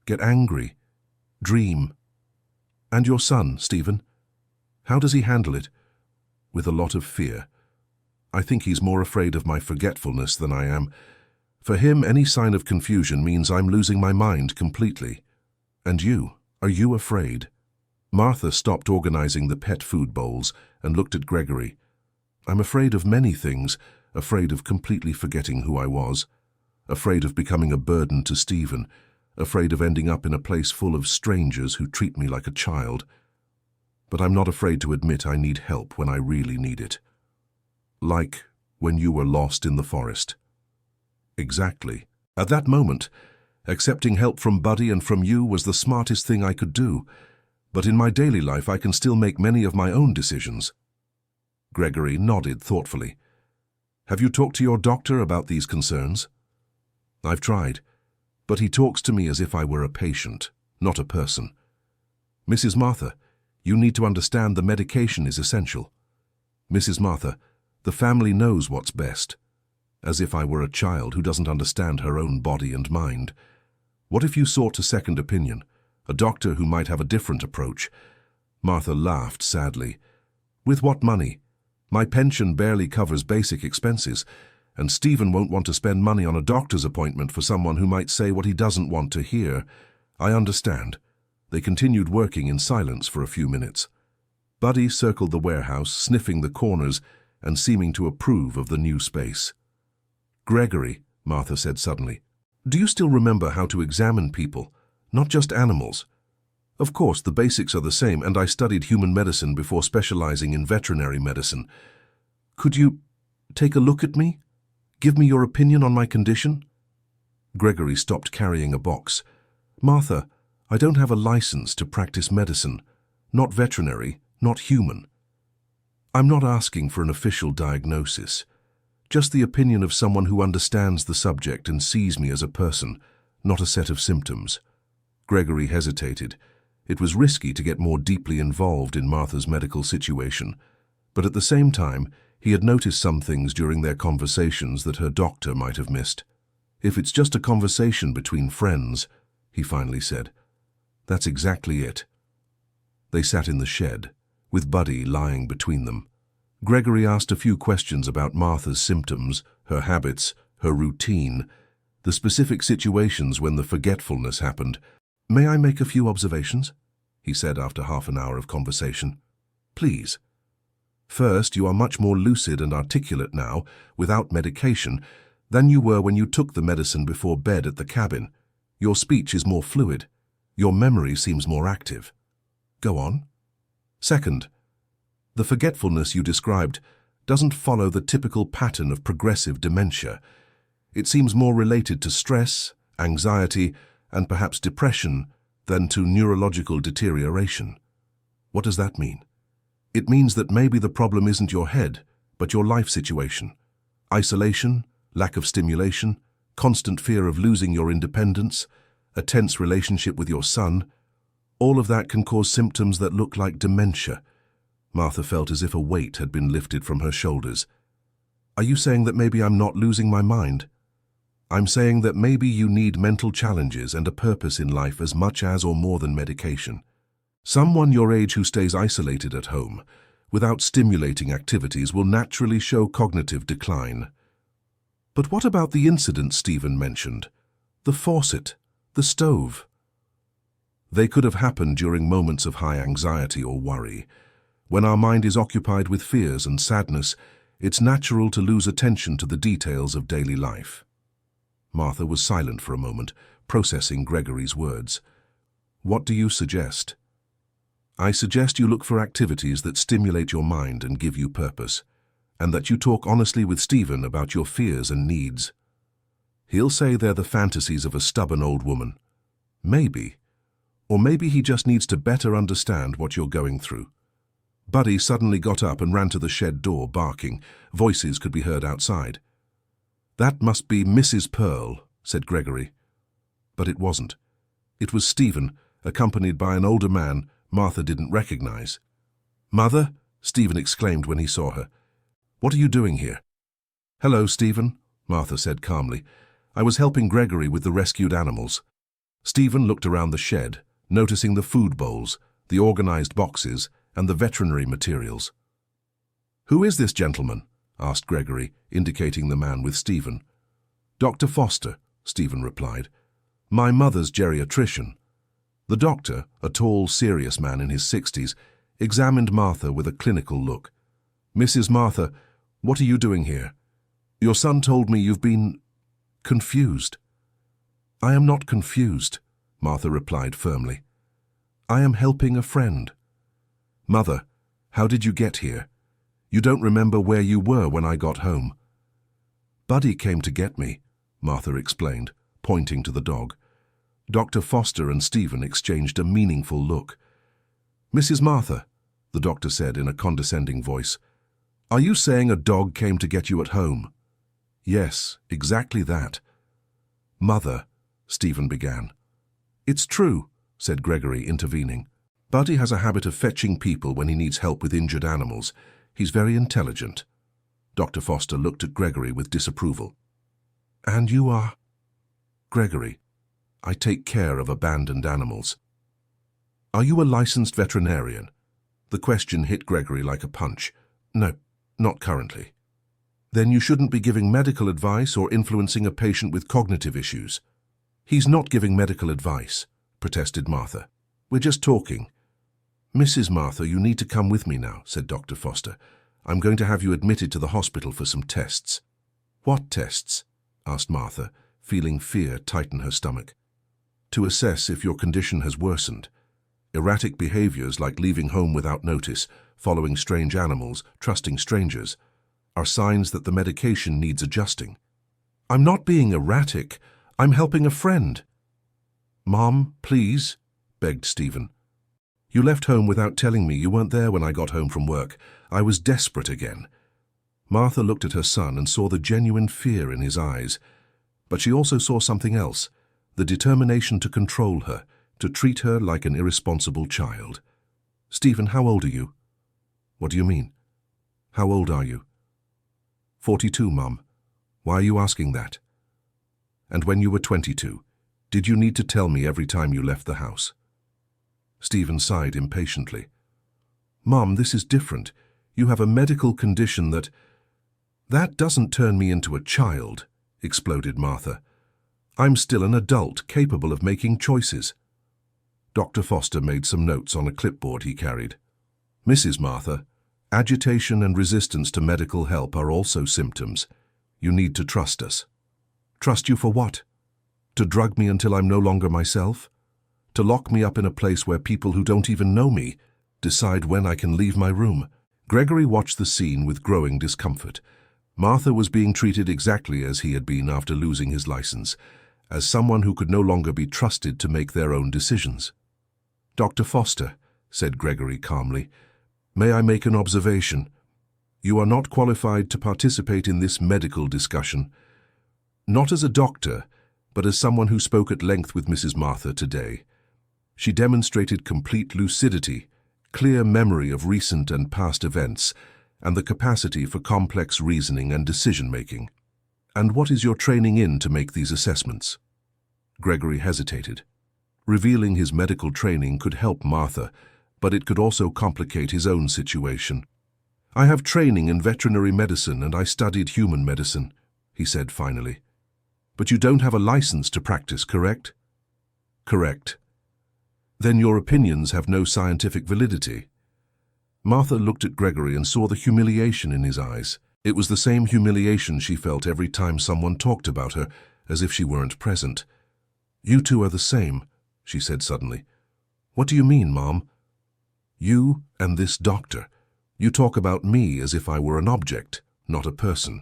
get angry, dream. And your son, Stephen? How does he handle it? With a lot of fear. I think he's more afraid of my forgetfulness than I am. For him, any sign of confusion means I'm losing my mind completely. And you, are you afraid? Martha stopped organizing the pet food bowls and looked at Gregory. I'm afraid of many things, afraid of completely forgetting who I was, afraid of becoming a burden to Stephen, afraid of ending up in a place full of strangers who treat me like a child. But I'm not afraid to admit I need help when I really need it. Like when you were lost in the forest. Exactly. At that moment, accepting help from Buddy and from you was the smartest thing I could do. But in my daily life, I can still make many of my own decisions. Gregory nodded thoughtfully. Have you talked to your doctor about these concerns? I've tried, but he talks to me as if I were a patient, not a person. Mrs. Martha, you need to understand the medication is essential. Mrs. Martha, the family knows what's best. As if I were a child who doesn't understand her own body and mind. What if you sought a second opinion? A doctor who might have a different approach? Martha laughed sadly. With what money? My pension barely covers basic expenses, and Stephen won't want to spend money on a doctor's appointment for someone who might say what he doesn't want to hear. I understand. They continued working in silence for a few minutes. Buddy circled the warehouse, sniffing the corners and seeming to approve of the new space. "Gregory," Martha said suddenly, "do you still remember how to examine people, not just animals? Of course, the basics are the same, and I studied human medicine before specializing in veterinary medicine. Could you take a look at me? Give me your opinion on my condition?" Gregory stopped carrying a box. "Martha, I don't have a license to practice medicine. Not veterinary, not human. I'm not asking for an official diagnosis. Just the opinion of someone who understands the subject and sees me as a person, not a set of symptoms." Gregory hesitated. It was risky to get more deeply involved in Martha's medical situation, but at the same time, he had noticed some things during their conversations that her doctor might have missed. "If it's just a conversation between friends," he finally said, "that's exactly it." They sat in the shed, with Buddy lying between them. Gregory asked a few questions about Martha's symptoms, her habits, her routine, the specific situations when the forgetfulness happened. "May I make a few observations?" he said after half an hour of conversation. "Please. First, you are much more lucid and articulate now, without medication, than you were when you took the medicine before bed at the cabin. Your speech is more fluid. Your memory seems more active. Go on." "Second, the forgetfulness you described doesn't follow the typical pattern of progressive dementia. It seems more related to stress, anxiety, and perhaps depression than to neurological deterioration." "What does that mean?" "It means that maybe the problem isn't your head, but your life situation. Isolation, lack of stimulation, constant fear of losing your independence, a tense relationship with your son. All of that can cause symptoms that look like dementia." Martha felt as if a weight had been lifted from her shoulders. "Are you saying that maybe I'm not losing my mind?" "I'm saying that maybe you need mental challenges and a purpose in life as much as or more than medication. Someone your age who stays isolated at home, without stimulating activities, will naturally show cognitive decline." "But what about the incident Stephen mentioned? The faucet, the stove?" "They could have happened during moments of high anxiety or worry. When our mind is occupied with fears and sadness, it's natural to lose attention to the details of daily life." Martha was silent for a moment, processing Gregory's words. "What do you suggest?" "I suggest you look for activities that stimulate your mind and give you purpose, and that you talk honestly with Stephen about your fears and needs. He'll say they're the fantasies of a stubborn old woman. Maybe. Or maybe he just needs to better understand what you're going through." Buddy suddenly got up and ran to the shed door, barking. Voices could be heard outside. "That must be Mrs. Pearl," said Gregory. But it wasn't. It was Stephen, accompanied by an older man Martha didn't recognize. "Mother?" Stephen exclaimed when he saw her. "What are you doing here?" "Hello, Stephen," Martha said calmly. "I was helping Gregory with the rescued animals." Stephen looked around the shed, noticing the food bowls, the organized boxes, and the veterinary materials. "Who is this gentleman?" asked Gregory, indicating the man with Stephen. "Dr. Foster," Stephen replied. "My mother's geriatrician." The doctor, a tall, serious man in his 60s, examined Martha with a clinical look. "Mrs. Martha, what are you doing here? Your son told me you've been confused." "I am not confused," Martha replied firmly. "I am helping a friend." "Mother, how did you get here? You don't remember where you were when I got home." "Buddy came to get me," Martha explained, pointing to the dog. Dr. Foster and Stephen exchanged a meaningful look. "Mrs. Martha," the doctor said in a condescending voice, "are you saying a dog came to get you at home?" "Yes, exactly that." "Mother," Stephen began. "It's true," said Gregory, intervening. "Buddy has a habit of fetching people when he needs help with injured animals. He's very intelligent." Dr. Foster looked at Gregory with disapproval. "And you are?" "Gregory, I take care of abandoned animals." "Are you a licensed veterinarian?" The question hit Gregory like a punch. "No, not currently." "Then you shouldn't be giving medical advice or influencing a patient with cognitive issues." "He's not giving medical advice," protested Martha. "We're just talking." Mrs. Martha, you need to come with me now, said Dr. Foster. I'm going to have you admitted to the hospital for some tests. What tests? Asked Martha, feeling fear tighten her stomach. To assess if your condition has worsened. Erratic behaviors like leaving home without notice, following strange animals, trusting strangers, are signs that the medication needs adjusting. I'm not being erratic. I'm helping a friend. Mom, please, begged Stephen. You left home without telling me. You weren't there when I got home from work. I was desperate again. Martha looked at her son and saw the genuine fear in his eyes. But she also saw something else, the determination to control her, to treat her like an irresponsible child. Stephen, how old are you? What do you mean? How old are you? 42, Mum. Why are you asking that? And when you were 22, did you need to tell me every time you left the house? Stephen sighed impatiently. Mum, this is different. You have a medical condition that... That doesn't turn me into a child, exploded Martha. I'm still an adult capable of making choices. Dr. Foster made some notes on a clipboard he carried. Mrs. Martha, agitation and resistance to medical help are also symptoms. You need to trust us. Trust you for what? To drug me until I'm no longer myself? To lock me up in a place where people who don't even know me decide when I can leave my room? Gregory watched the scene with growing discomfort. Martha was being treated exactly as he had been after losing his license, as someone who could no longer be trusted to make their own decisions. Dr. Foster, said Gregory calmly, may I make an observation? You are not qualified to participate in this medical discussion. Not as a doctor, but as someone who spoke at length with Mrs. Martha today. She demonstrated complete lucidity, clear memory of recent and past events, and the capacity for complex reasoning and decision-making. And what is your training in to make these assessments? Gregory hesitated. Revealing his medical training could help Martha, but it could also complicate his own situation. I have training in veterinary medicine and I studied human medicine, he said finally. But you don't have a license to practice, correct? Correct. Then your opinions have no scientific validity. Martha looked at Gregory and saw the humiliation in his eyes. It was the same humiliation she felt every time someone talked about her, as if she weren't present. You two are the same, she said suddenly. What do you mean, Mom? You and this doctor. You talk about me as if I were an object, not a person.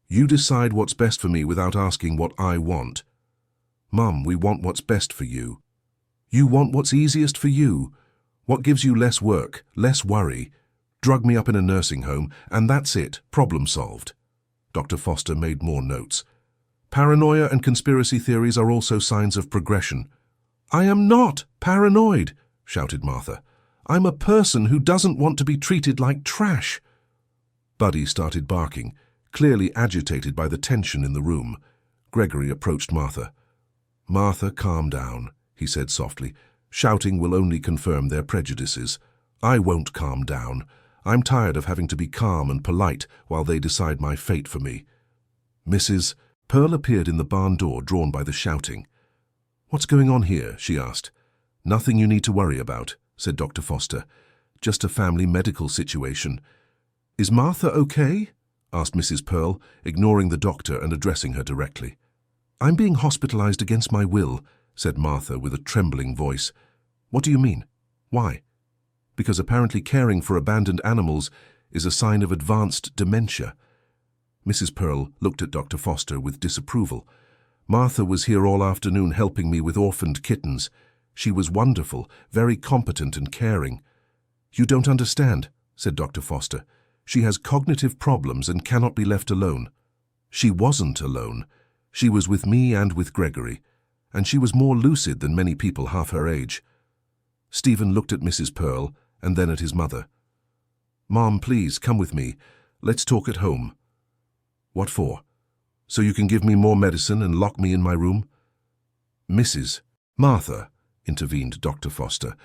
You decide what's best for me without asking what I want. Mum, we want what's best for you. You want what's easiest for you. What gives you less work, less worry. Drug me up in a nursing home, and that's it, problem solved. Dr. Foster made more notes. Paranoia and conspiracy theories are also signs of progression. I am not paranoid, shouted Martha. I'm a person who doesn't want to be treated like trash. Buddy started barking, clearly agitated by the tension in the room. Gregory approached Martha. Martha, calm down, he said softly. Shouting will only confirm their prejudices. I won't calm down. I'm tired of having to be calm and polite while they decide my fate for me. Mrs. Pearl appeared in the barn door, drawn by the shouting. What's going on here? She asked. Nothing you need to worry about, said Dr. Foster. Just a family medical situation. Is Martha okay? Asked Mrs. Pearl, ignoring the doctor and addressing her directly. I'm being hospitalized against my will, said Martha with a trembling voice. What do you mean? Why? Because apparently caring for abandoned animals is a sign of advanced dementia. Mrs. Pearl looked at Dr. Foster with disapproval. Martha was here all afternoon helping me with orphaned kittens. She was wonderful, very competent and caring. You don't understand, said Dr. Foster. She has cognitive problems and cannot be left alone. She wasn't alone. She was with me and with Gregory, and she was more lucid than many people half her age. Stephen looked at Mrs. Pearl and then at his mother. Mom, please, come with me. Let's talk at home. What for? So you can give me more medicine and lock me in my room? Mrs. Martha, intervened Dr. Foster,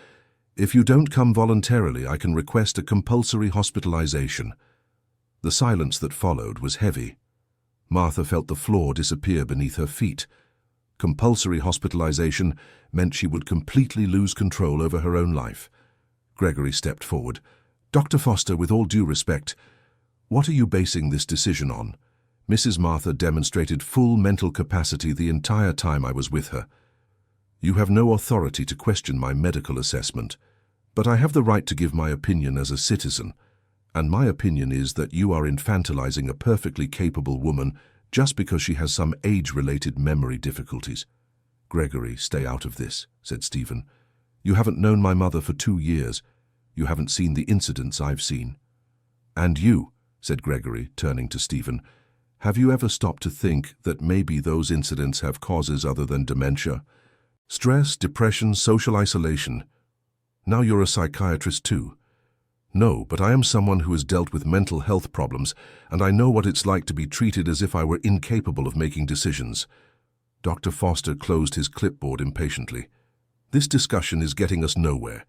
if you don't come voluntarily, I can request a compulsory hospitalization. The silence that followed was heavy. Martha felt the floor disappear beneath her feet. Compulsory hospitalization meant she would completely lose control over her own life. Gregory stepped forward. Dr. Foster, with all due respect, what are you basing this decision on? Mrs. Martha demonstrated full mental capacity the entire time I was with her. You have no authority to question my medical assessment, but I have the right to give my opinion as a citizen, and my opinion is that you are infantilizing a perfectly capable woman just because she has some age-related memory difficulties. Gregory, stay out of this, said Stephen. You haven't known my mother for 2 years. You haven't seen the incidents I've seen. And you, said Gregory, turning to Stephen, have you ever stopped to think that maybe those incidents have causes other than dementia? Stress, depression, social isolation. Now you're a psychiatrist too. No, but I am someone who has dealt with mental health problems, and I know what it's like to be treated as if I were incapable of making decisions. Dr. Foster closed his clipboard impatiently. This discussion is getting us nowhere.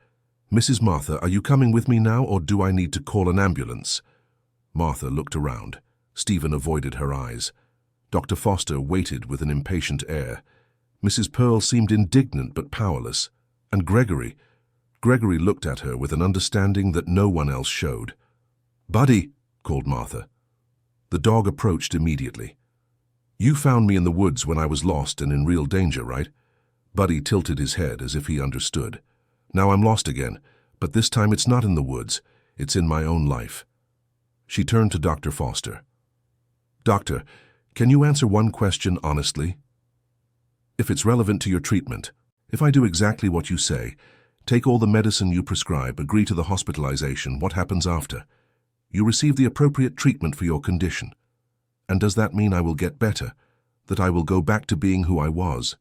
Mrs. Martha, are you coming with me now, or do I need to call an ambulance? Martha looked around. Stephen avoided her eyes. Dr. Foster waited with an impatient air. Mrs. Pearl seemed indignant but powerless. And Gregory looked at her with an understanding that no one else showed. Buddy, called Martha. The dog approached immediately. You found me in the woods when I was lost and in real danger, right? Buddy tilted his head as if he understood. Now I'm lost again, but this time it's not in the woods. It's in my own life. She turned to Dr. Foster. Doctor, can you answer one question honestly? If it's relevant to your treatment, if I do exactly what you say, take all the medicine you prescribe, agree to the hospitalization, what happens after? You receive the appropriate treatment for your condition. And does that mean I will get better, that I will go back to being who I was?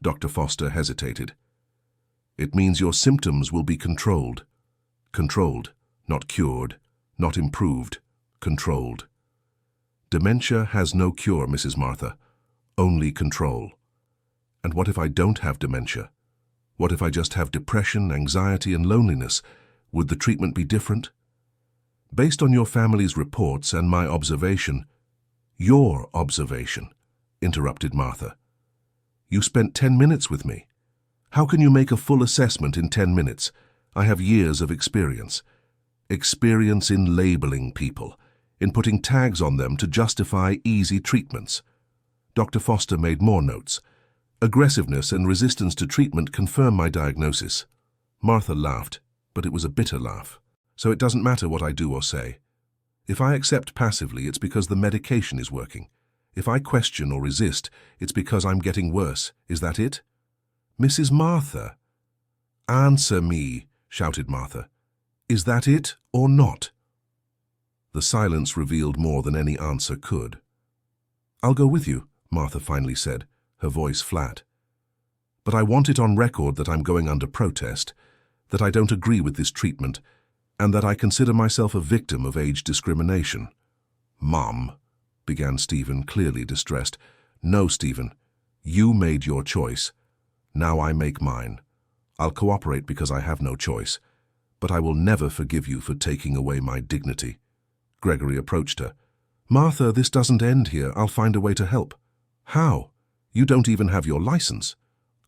Dr. Foster hesitated. It means your symptoms will be controlled. Controlled, not cured, not improved, controlled. Dementia has no cure, Mrs. Martha, only control. And what if I don't have dementia? What if I just have depression, anxiety, and loneliness? Would the treatment be different? Based on your family's reports and my observation, your observation, interrupted Martha. You spent 10 minutes with me. How can you make a full assessment in 10 minutes? I have years of experience. Experience in labeling people, in putting tags on them to justify easy treatments. Dr. Foster made more notes. Aggressiveness and resistance to treatment confirm my diagnosis. Martha laughed, but it was a bitter laugh. So it doesn't matter what I do or say. If I accept passively, it's because the medication is working. If I question or resist, it's because I'm getting worse. Is that it? Mrs. Martha. Answer me, shouted Martha. Is that it or not? The silence revealed more than any answer could. I'll go with you, Martha finally said, her voice flat. But I want it on record that I'm going under protest, that I don't agree with this treatment, and that I consider myself a victim of age discrimination. Mom, began Stephen, clearly distressed. No, Stephen, you made your choice. Now I make mine. I'll cooperate because I have no choice, but I will never forgive you for taking away my dignity. Gregory approached her. Martha, this doesn't end here. I'll find a way to help. How? You don't even have your license.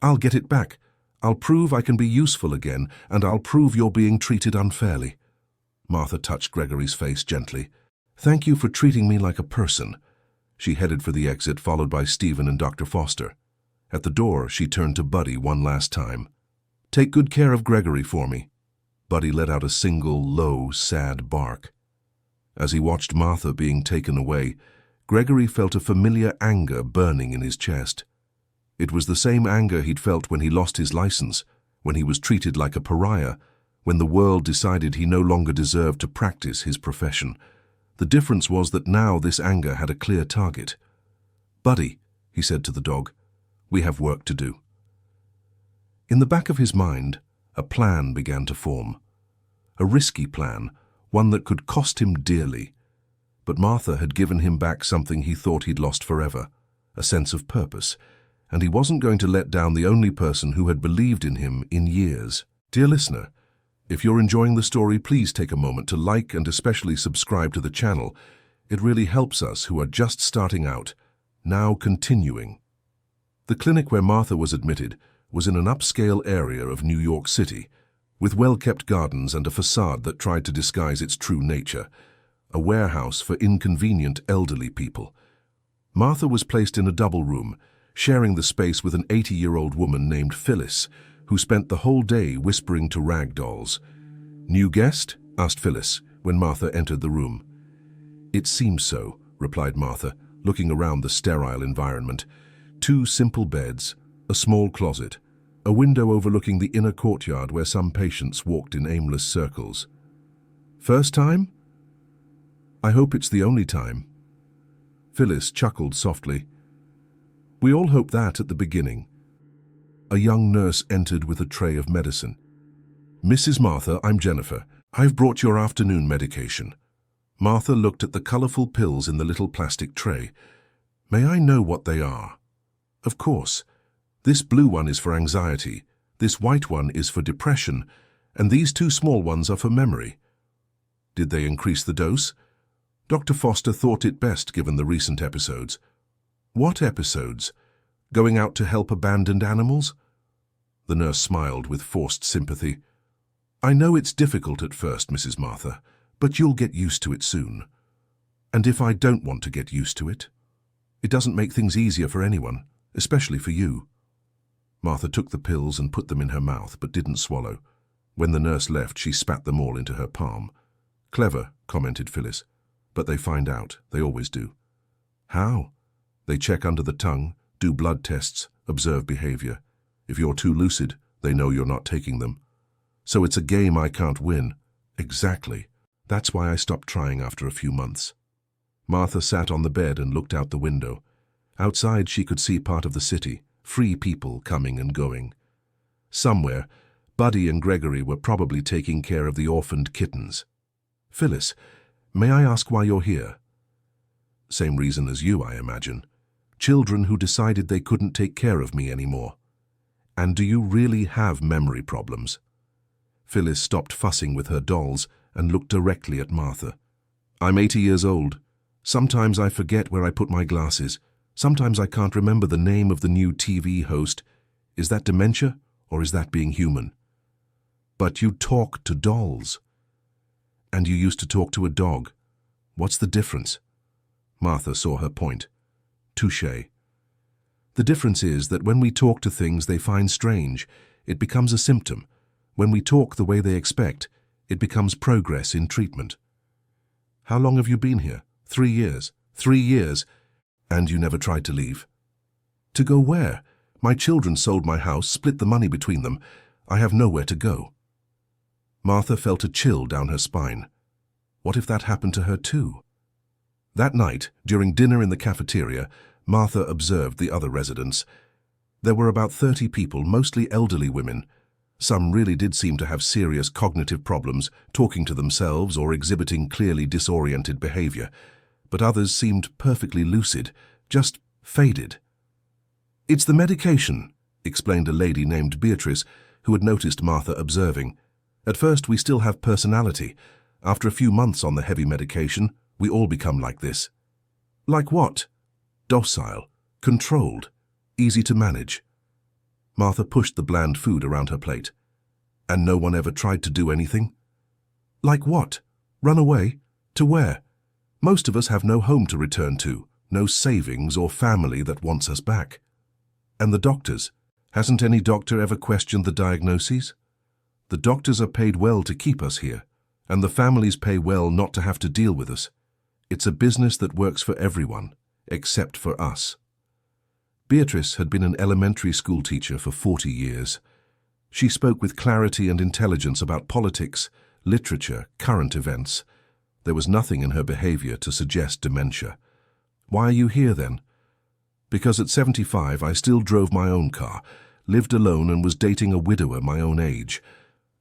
I'll get it back. I'll prove I can be useful again, and I'll prove you're being treated unfairly. Martha touched Gregory's face gently. Thank you for treating me like a person. She headed for the exit, followed by Stephen and Dr. Foster. At the door, she turned to Buddy one last time. Take good care of Gregory for me. Buddy let out a single, low, sad bark. As he watched Martha being taken away, Gregory felt a familiar anger burning in his chest. It was the same anger he'd felt when he lost his license, when he was treated like a pariah, when the world decided he no longer deserved to practice his profession. The difference was that now this anger had a clear target. Buddy, he said to the dog, we have work to do. In the back of his mind, a plan began to form. A risky plan, one that could cost him dearly. But Martha had given him back something he thought he'd lost forever, a sense of purpose, and he wasn't going to let down the only person who had believed in him in years. Dear listener, if you're enjoying the story, please take a moment to like and especially subscribe to the channel. It really helps us who are just starting out. Now continuing. The clinic where Martha was admitted was in an upscale area of New York City, with well-kept gardens and a facade that tried to disguise its true nature, a warehouse for inconvenient elderly people. Martha was placed in a double room, sharing the space with an 80-year-old woman named Phyllis, who spent the whole day whispering to rag dolls. "New guest?" asked Phyllis when Martha entered the room. "It seems so," replied Martha, looking around the sterile environment. 2 simple beds, a small closet, a window overlooking the inner courtyard where some patients walked in aimless circles. "First time?" "I hope it's the only time." Phyllis chuckled softly. "We all hope that at the beginning." A young nurse entered with a tray of medicine. "Mrs. Martha, I'm Jennifer. I've brought your afternoon medication." Martha looked at the colorful pills in the little plastic tray. "May I know what they are?" "Of course. This blue one is for anxiety, this white one is for depression, and these 2 small ones are for memory." "Did they increase the dose?" Dr. Foster thought it best given the recent episodes. "What episodes? Going out to help abandoned animals?" The nurse smiled with forced sympathy. "I know it's difficult at first, Mrs. Martha, but you'll get used to it soon. And if I don't want to get used to it? It doesn't make things easier for anyone, especially for you." Martha took the pills and put them in her mouth, but didn't swallow. When the nurse left, she spat them all into her palm. "Clever," commented Phyllis. "But they find out. They always do." "How?" "They check under the tongue, do blood tests, observe behavior. If you're too lucid, they know you're not taking them. So it's a game I can't win." "Exactly. That's why I stopped trying after a few months." Martha sat on the bed and looked out the window. Outside she could see part of the city, free people coming and going. Somewhere, Buddy and Gregory were probably taking care of the orphaned kittens. "Phyllis, may I ask why you're here?" "Same reason as you, I imagine. Children who decided they couldn't take care of me anymore." "And do you really have memory problems?" Phyllis stopped fussing with her dolls and looked directly at Martha. "I'm 80 years old. Sometimes I forget where I put my glasses. Sometimes I can't remember the name of the new TV host. Is that dementia, or is that being human?" "But you talk to dolls." "And you used to talk to a dog. What's the difference?" Martha saw her point. "Touché. The difference is that when we talk to things they find strange, it becomes a symptom. When we talk the way they expect, it becomes progress in treatment." "How long have you been here?" 3 years. 3 years. And you never tried to leave?" "To go where? My children sold my house, split the money between them. I have nowhere to go." Martha felt a chill down her spine. What if that happened to her too? That night, during dinner in the cafeteria, Martha observed the other residents. There were about 30 people, mostly elderly women. Some really did seem to have serious cognitive problems, talking to themselves or exhibiting clearly disoriented behavior. But others seemed perfectly lucid, just faded. "It's the medication," explained a lady named Beatrice, who had noticed Martha observing. "At first we still have personality. After a few months on the heavy medication, we all become like this." "Like what?" "Docile, controlled, easy to manage." Martha pushed the bland food around her plate. "And no one ever tried to do anything?" "Like what? Run away? To where? Most of us have no home to return to, no savings or family that wants us back." "And the doctors? Hasn't any doctor ever questioned the diagnoses?" "The doctors are paid well to keep us here, and the families pay well not to have to deal with us. It's a business that works for everyone, except for us." Beatrice had been an elementary school teacher for 40 years. She spoke with clarity and intelligence about politics, literature, current events. There was nothing in her behavior to suggest dementia. "Why are you here then?" "Because at 75 I still drove my own car, lived alone and was dating a widower my own age.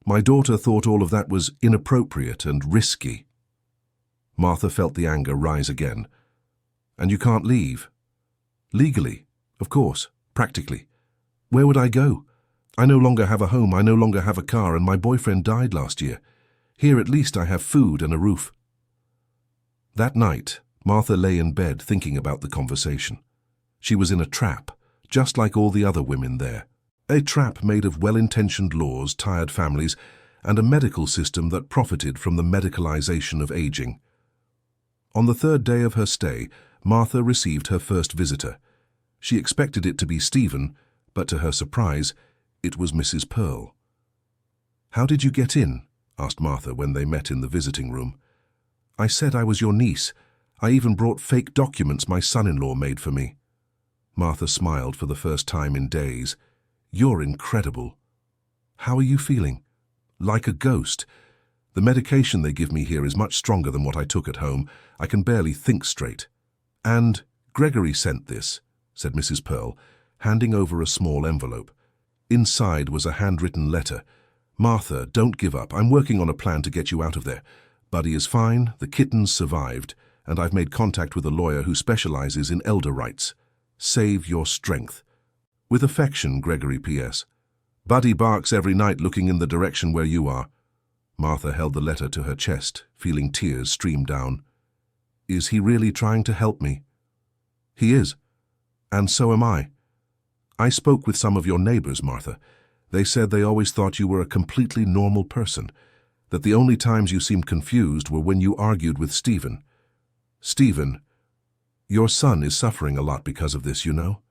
My daughter thought all of that was inappropriate and risky." Martha felt the anger rise again. "And you can't leave?" "Legally, of course, practically. Where would I go? I no longer have a home, I no longer have a car, and my boyfriend died last year. Here at least I have food and a roof." That night, Martha lay in bed thinking about the conversation. She was in a trap, just like all the other women there. A trap made of well-intentioned laws, tired families, and a medical system that profited from the medicalization of aging. On the third day of her stay, Martha received her first visitor. She expected it to be Stephen, but to her surprise, it was Mrs. Pearl. "How did you get in?" asked Martha when they met in the visiting room. "I said I was your niece. I even brought fake documents my son-in-law made for me." Martha smiled for the first time in days. "You're incredible. How are you feeling?" "Like a ghost. The medication they give me here is much stronger than what I took at home. I can barely think straight." "And Gregory sent this," said Mrs. Pearl, handing over a small envelope. Inside was a handwritten letter. "Martha, don't give up. I'm working on a plan to get you out of there. Buddy is fine, the kittens survived, and I've made contact with a lawyer who specializes in elder rights. Save your strength. With affection, Gregory P.S. Buddy barks every night looking in the direction where you are." Martha held the letter to her chest, feeling tears stream down. "Is he really trying to help me?" "He is. And so am I. I spoke with some of your neighbors, Martha. They said they always thought you were a completely normal person, that the only times you seemed confused were when you argued with Stephen. Stephen, your son is suffering a lot because of this, you know.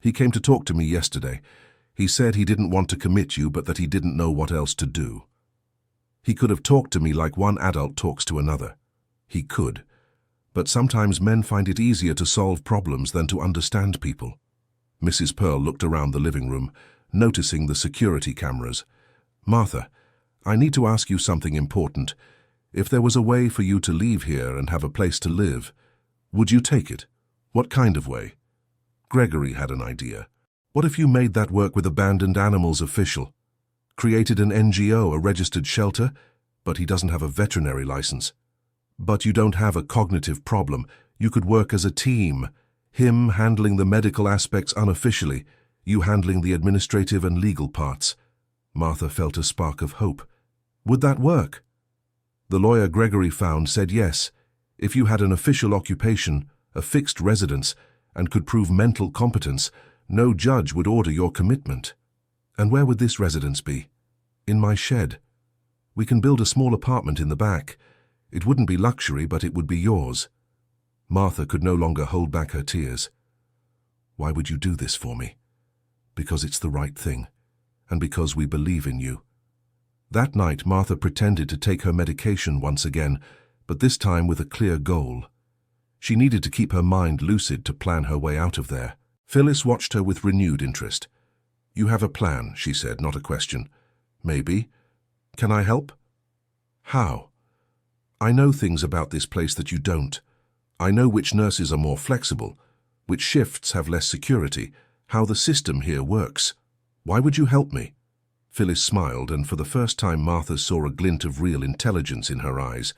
He came to talk to me yesterday. He said he didn't want to commit you, but that he didn't know what else to do. He could have talked to me like one adult talks to another. He could. But sometimes men find it easier to solve problems than to understand people." Mrs. Pearl looked around the living room, noticing the security cameras. "Martha, I need to ask you something important. If there was a way for you to leave here and have a place to live, would you take it? What kind of way?" Gregory had an idea. "What if you made that work with abandoned animals official? Created an NGO, a registered shelter, but he doesn't have a veterinary license. But you don't have a cognitive problem. You could work as a team. Him handling the medical aspects unofficially, you handling the administrative and legal parts." Martha felt a spark of hope. "Would that work?" The lawyer Gregory found said yes, if you had an official occupation, a fixed residence, and could prove mental competence, no judge would order your commitment. "And where would this residence be?" "In my shed. We can build a small apartment in the back. It wouldn't be luxury, but it would be yours." Martha could no longer hold back her tears. "Why would you do this for me?" "Because it's the right thing, and because we believe in you." That night, Martha pretended to take her medication once again, but this time with a clear goal. She needed to keep her mind lucid to plan her way out of there. Phyllis watched her with renewed interest. "You have a plan," she said, not a question. "Maybe. Can I help?" "How?" "I know things about this place that you don't. I know which nurses are more flexible, which shifts have less security, how the system here works. Why would you help me?" Phyllis smiled, and for the first time Martha saw a glint of real intelligence in her eyes.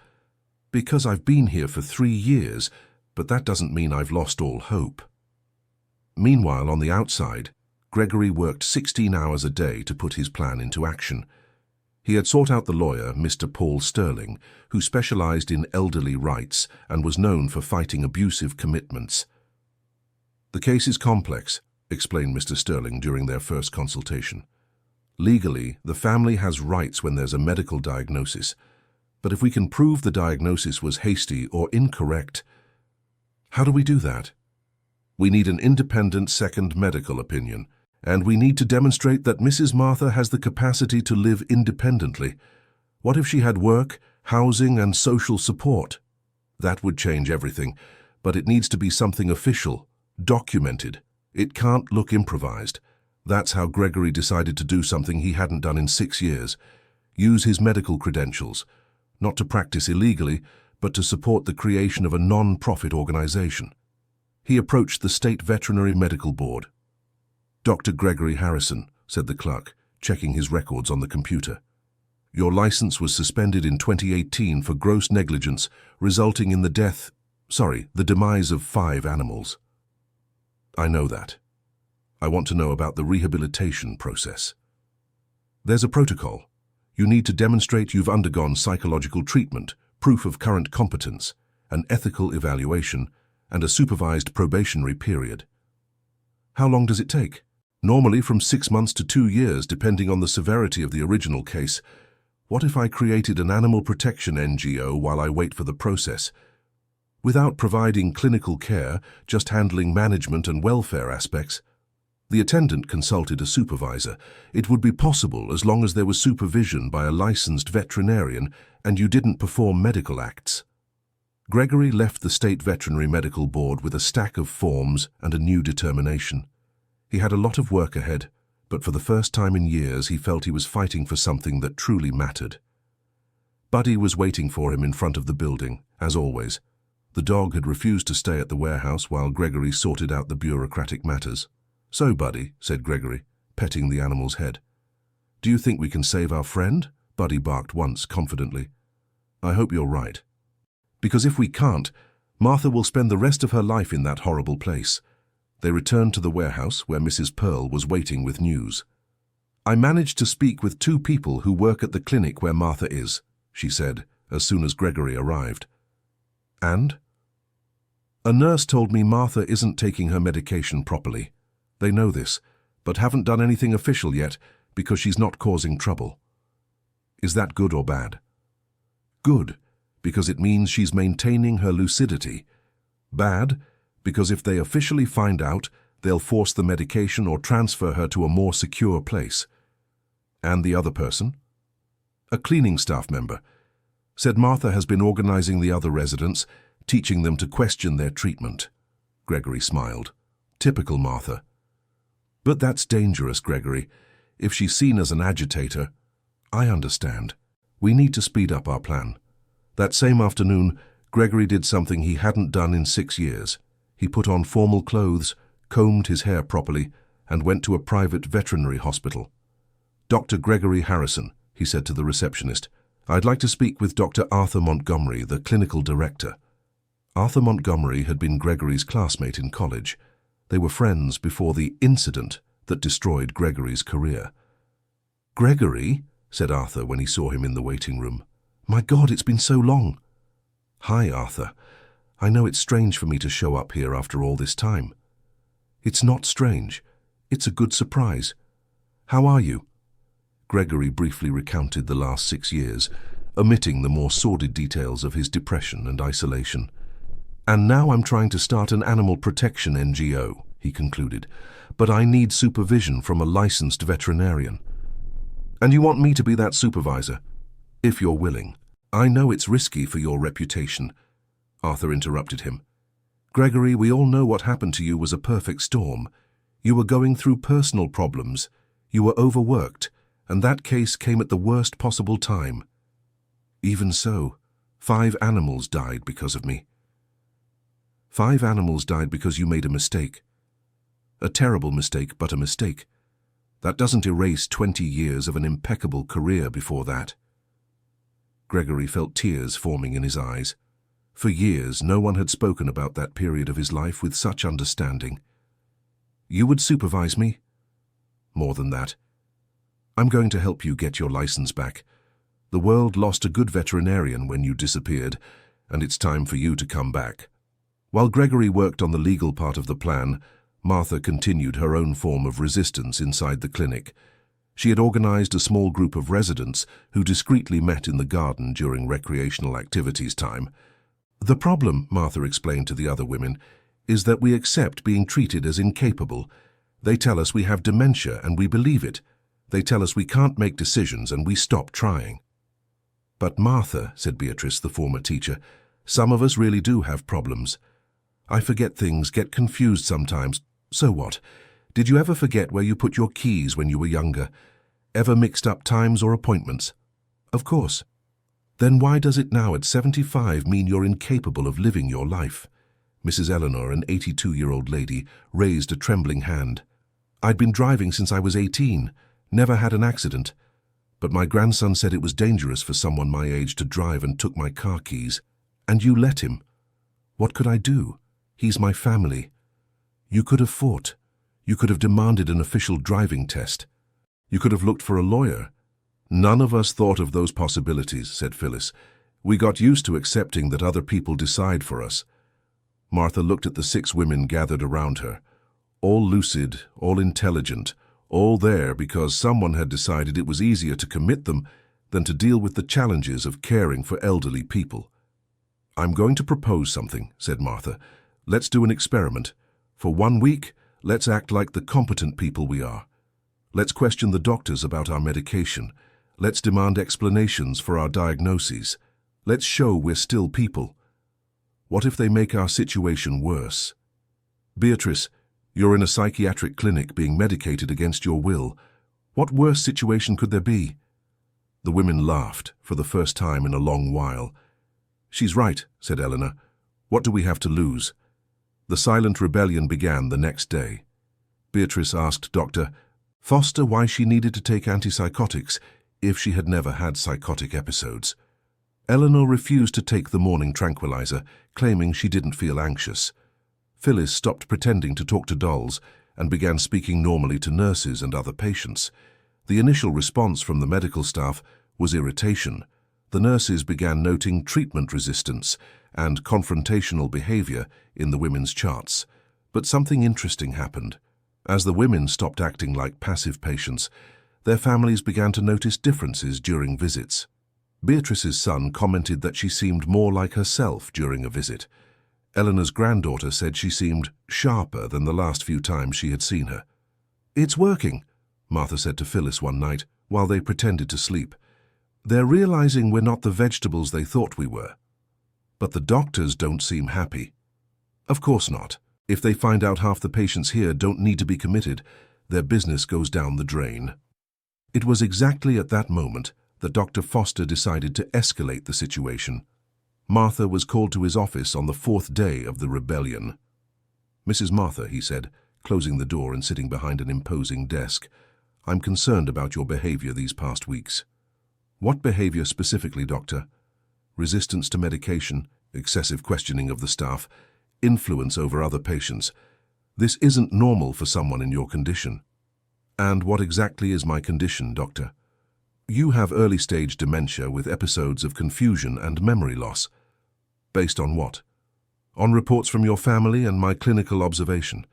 "Because I've been here for 3 years, but that doesn't mean I've lost all hope." Meanwhile, on the outside, Gregory worked 16 hours a day to put his plan into action. He had sought out the lawyer, Mr. Paul Sterling, who specialized in elderly rights and was known for fighting abusive commitments. "The case is complex," explained Mr. Sterling during their first consultation. "Legally, the family has rights when there's a medical diagnosis, but if we can prove the diagnosis was hasty or incorrect, how do we do that? We need an independent second medical opinion, and we need to demonstrate that Mrs. Martha has the capacity to live independently. What if she had work, housing, and social support? That would change everything, but it needs to be something official, documented. It can't look improvised." That's how Gregory decided to do something he hadn't done in 6 years. Use his medical credentials, not to practice illegally, but to support the creation of a non-profit organization. He approached the State Veterinary Medical Board. "Dr. Gregory Harrison," said the clerk, checking his records on the computer. "Your license was suspended in 2018 for gross negligence, resulting in the demise of 5 animals." "I know that. I want to know about the rehabilitation process." "There's a protocol. You need to demonstrate you've undergone psychological treatment, proof of current competence, an ethical evaluation, and a supervised probationary period." "How long does it take?" "Normally from 6 months to 2 years, depending on the severity of the original case. What if I created an animal protection NGO while I wait for the process? Without providing clinical care, just handling management and welfare aspects. The attendant consulted a supervisor. It would be possible as long as there was supervision by a licensed veterinarian and you didn't perform medical acts. Gregory left the State Veterinary Medical Board with a stack of forms and a new determination. He had a lot of work ahead, but for the first time in years he felt he was fighting for something that truly mattered. Buddy was waiting for him in front of the building, as always. The dog had refused to stay at the warehouse while Gregory sorted out the bureaucratic matters. "So, Buddy," said Gregory, petting the animal's head. "Do you think we can save our friend?" Buddy barked once, confidently. "I hope you're right. Because if we can't, Martha will spend the rest of her life in that horrible place." They returned to the warehouse where Mrs. Pearl was waiting with news. "I managed to speak with 2 people who work at the clinic where Martha is," she said, as soon as Gregory arrived. "And?" "A nurse told me Martha isn't taking her medication properly. They know this, but haven't done anything official yet because she's not causing trouble." "Is that good or bad?" "Good, because it means she's maintaining her lucidity. Bad, because if they officially find out, they'll force the medication or transfer her to a more secure place." "And the other person?" "A cleaning staff member. Said Martha has been organizing the other residents, teaching them to question their treatment." Gregory smiled. "Typical Martha." "But that's dangerous, Gregory. If she's seen as an agitator..." "I understand. We need to speed up our plan." That same afternoon, Gregory did something he hadn't done in 6 years. He put on formal clothes, combed his hair properly, and went to a private veterinary hospital. "Dr. Gregory Harrison," he said to the receptionist, "I'd like to speak with Dr. Arthur Montgomery, the clinical director." Arthur Montgomery had been Gregory's classmate in college. They were friends before the incident that destroyed Gregory's career. "Gregory," said Arthur when he saw him in the waiting room. "My God, it's been so long." "Hi, Arthur. I know it's strange for me to show up here after all this time." "It's not strange. It's a good surprise. How are you?" Gregory briefly recounted the last 6 years, omitting the more sordid details of his depression and isolation. "And now I'm trying to start an animal protection NGO," he concluded, "but I need supervision from a licensed veterinarian." "And you want me to be that supervisor?" "If you're willing." "I know it's risky for your reputation," Arthur interrupted him. "Gregory, we all know what happened to you was a perfect storm. You were going through personal problems. You were overworked, and that case came at the worst possible time. Even so, 5 animals died because of me." "5 animals died because you made a mistake. A terrible mistake, but a mistake. That doesn't erase 20 years of an impeccable career before that." Gregory felt tears forming in his eyes. For years, no one had spoken about that period of his life with such understanding. "You would supervise me?" "More than that. I'm going to help you get your license back. The world lost a good veterinarian when you disappeared, and it's time for you to come back." While Gregory worked on the legal part of the plan, Martha continued her own form of resistance inside the clinic. She had organized a small group of residents who discreetly met in the garden during recreational activities time. "The problem," Martha explained to the other women, "is that we accept being treated as incapable. They tell us we have dementia and we believe it. They tell us we can't make decisions and we stop trying." "But Martha," said Beatrice, the former teacher, "some of us really do have problems. I forget things, get confused sometimes. So what? Did you ever forget where you put your keys when you were younger? Ever mixed up times or appointments?" "Of course." "Then why does it now at 75 mean you're incapable of living your life?" Mrs. Eleanor, an 82-year-old lady, raised a trembling hand. "I'd been driving since I was 18, never had an accident. But my grandson said it was dangerous for someone my age to drive and took my car keys. And you let him. What could I do? He's my family. You could have fought. You could have demanded an official driving test. You could have looked for a lawyer." "None of us thought of those possibilities," said Phyllis. "We got used to accepting that other people decide for us." Martha looked at the 6 women gathered around her. All lucid, all intelligent, all there because someone had decided it was easier to commit them than to deal with the challenges of caring for elderly people. "I'm going to propose something," said Martha. "Let's do an experiment. For 1 week, let's act like the competent people we are. Let's question the doctors about our medication. Let's demand explanations for our diagnoses. Let's show we're still people. What if they make our situation worse? Beatrice, you're in a psychiatric clinic being medicated against your will. What worse situation could there be?" The women laughed for the first time in a long while. "She's right," said Eleanor. "What do we have to lose?" The silent rebellion began the next day. Beatrice asked Dr. Foster why she needed to take antipsychotics if she had never had psychotic episodes. Eleanor refused to take the morning tranquilizer, claiming she didn't feel anxious. Phyllis stopped pretending to talk to dolls and began speaking normally to nurses and other patients. The initial response from the medical staff was irritation. The nurses began noting treatment resistance and confrontational behavior in the women's charts. But something interesting happened. As the women stopped acting like passive patients, their families began to notice differences during visits. Beatrice's son commented that she seemed more like herself during a visit. Eleanor's granddaughter said she seemed sharper than the last few times she had seen her. "It's working," Martha said to Phyllis one night while they pretended to sleep. "They're realizing we're not the vegetables they thought we were." But the doctors don't seem happy. Of course not. If they find out half the patients here don't need to be committed, their business goes down the drain. It was exactly at that moment that Dr. Foster decided to escalate the situation. Martha was called to his office on the 4th day of the rebellion. "Mrs. Martha," he said, closing the door and sitting behind an imposing desk, "I'm concerned about your behavior these past weeks." "What behavior specifically, doctor?" "Resistance to medication, excessive questioning of the staff, influence over other patients. This isn't normal for someone in your condition." "And what exactly is my condition, doctor?" "You have early-stage dementia with episodes of confusion and memory loss." "Based on what?" "On reports from your family and my clinical observation."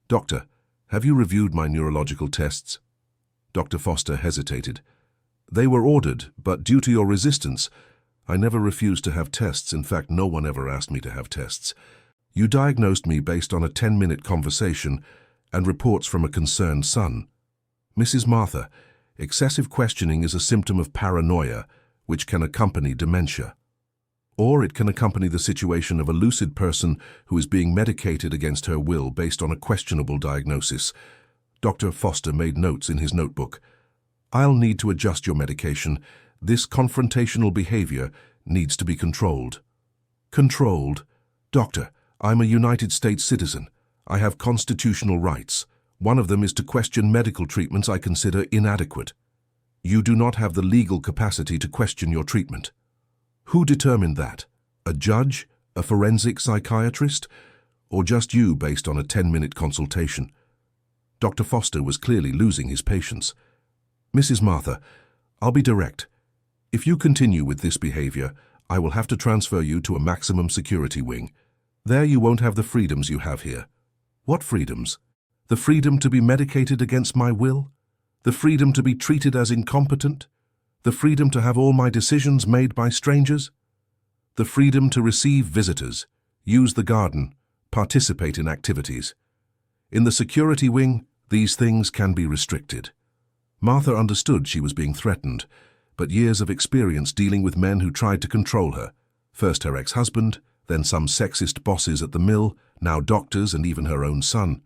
"Doctor, have you reviewed my neurological tests?" Dr. Foster hesitated. "They were ordered, but due to your resistance, I never refused to have tests. In fact, no one ever asked me to have tests. You diagnosed me based on a 10-minute conversation and reports from a concerned son." "Mrs. Martha, excessive questioning is a symptom of paranoia, which can accompany dementia. Or it can accompany the situation of a lucid person who is being medicated against her will based on a questionable diagnosis." Dr. Foster made notes in his notebook. "I'll need to adjust your medication. This confrontational behavior needs to be controlled." "Controlled? Doctor, I'm a United States citizen. I have constitutional rights. One of them is to question medical treatments I consider inadequate. You do not have the legal capacity to question your treatment." "Who determined that? A judge? A forensic psychiatrist? Or just you based on a 10-minute consultation?" Dr. Foster was clearly losing his patience. "Mrs. Martha, I'll be direct. If you continue with this behavior, I will have to transfer you to a maximum security wing. There you won't have the freedoms you have here." "What freedoms?" "The freedom to be medicated against my will? The freedom to be treated as incompetent? The freedom to have all my decisions made by strangers? The freedom to receive visitors, use the garden, participate in activities. In the security wing, these things can be restricted." Martha understood she was being threatened, but years of experience dealing with men who tried to control her, first her ex-husband, then some sexist bosses at the mill, now doctors and even her own son,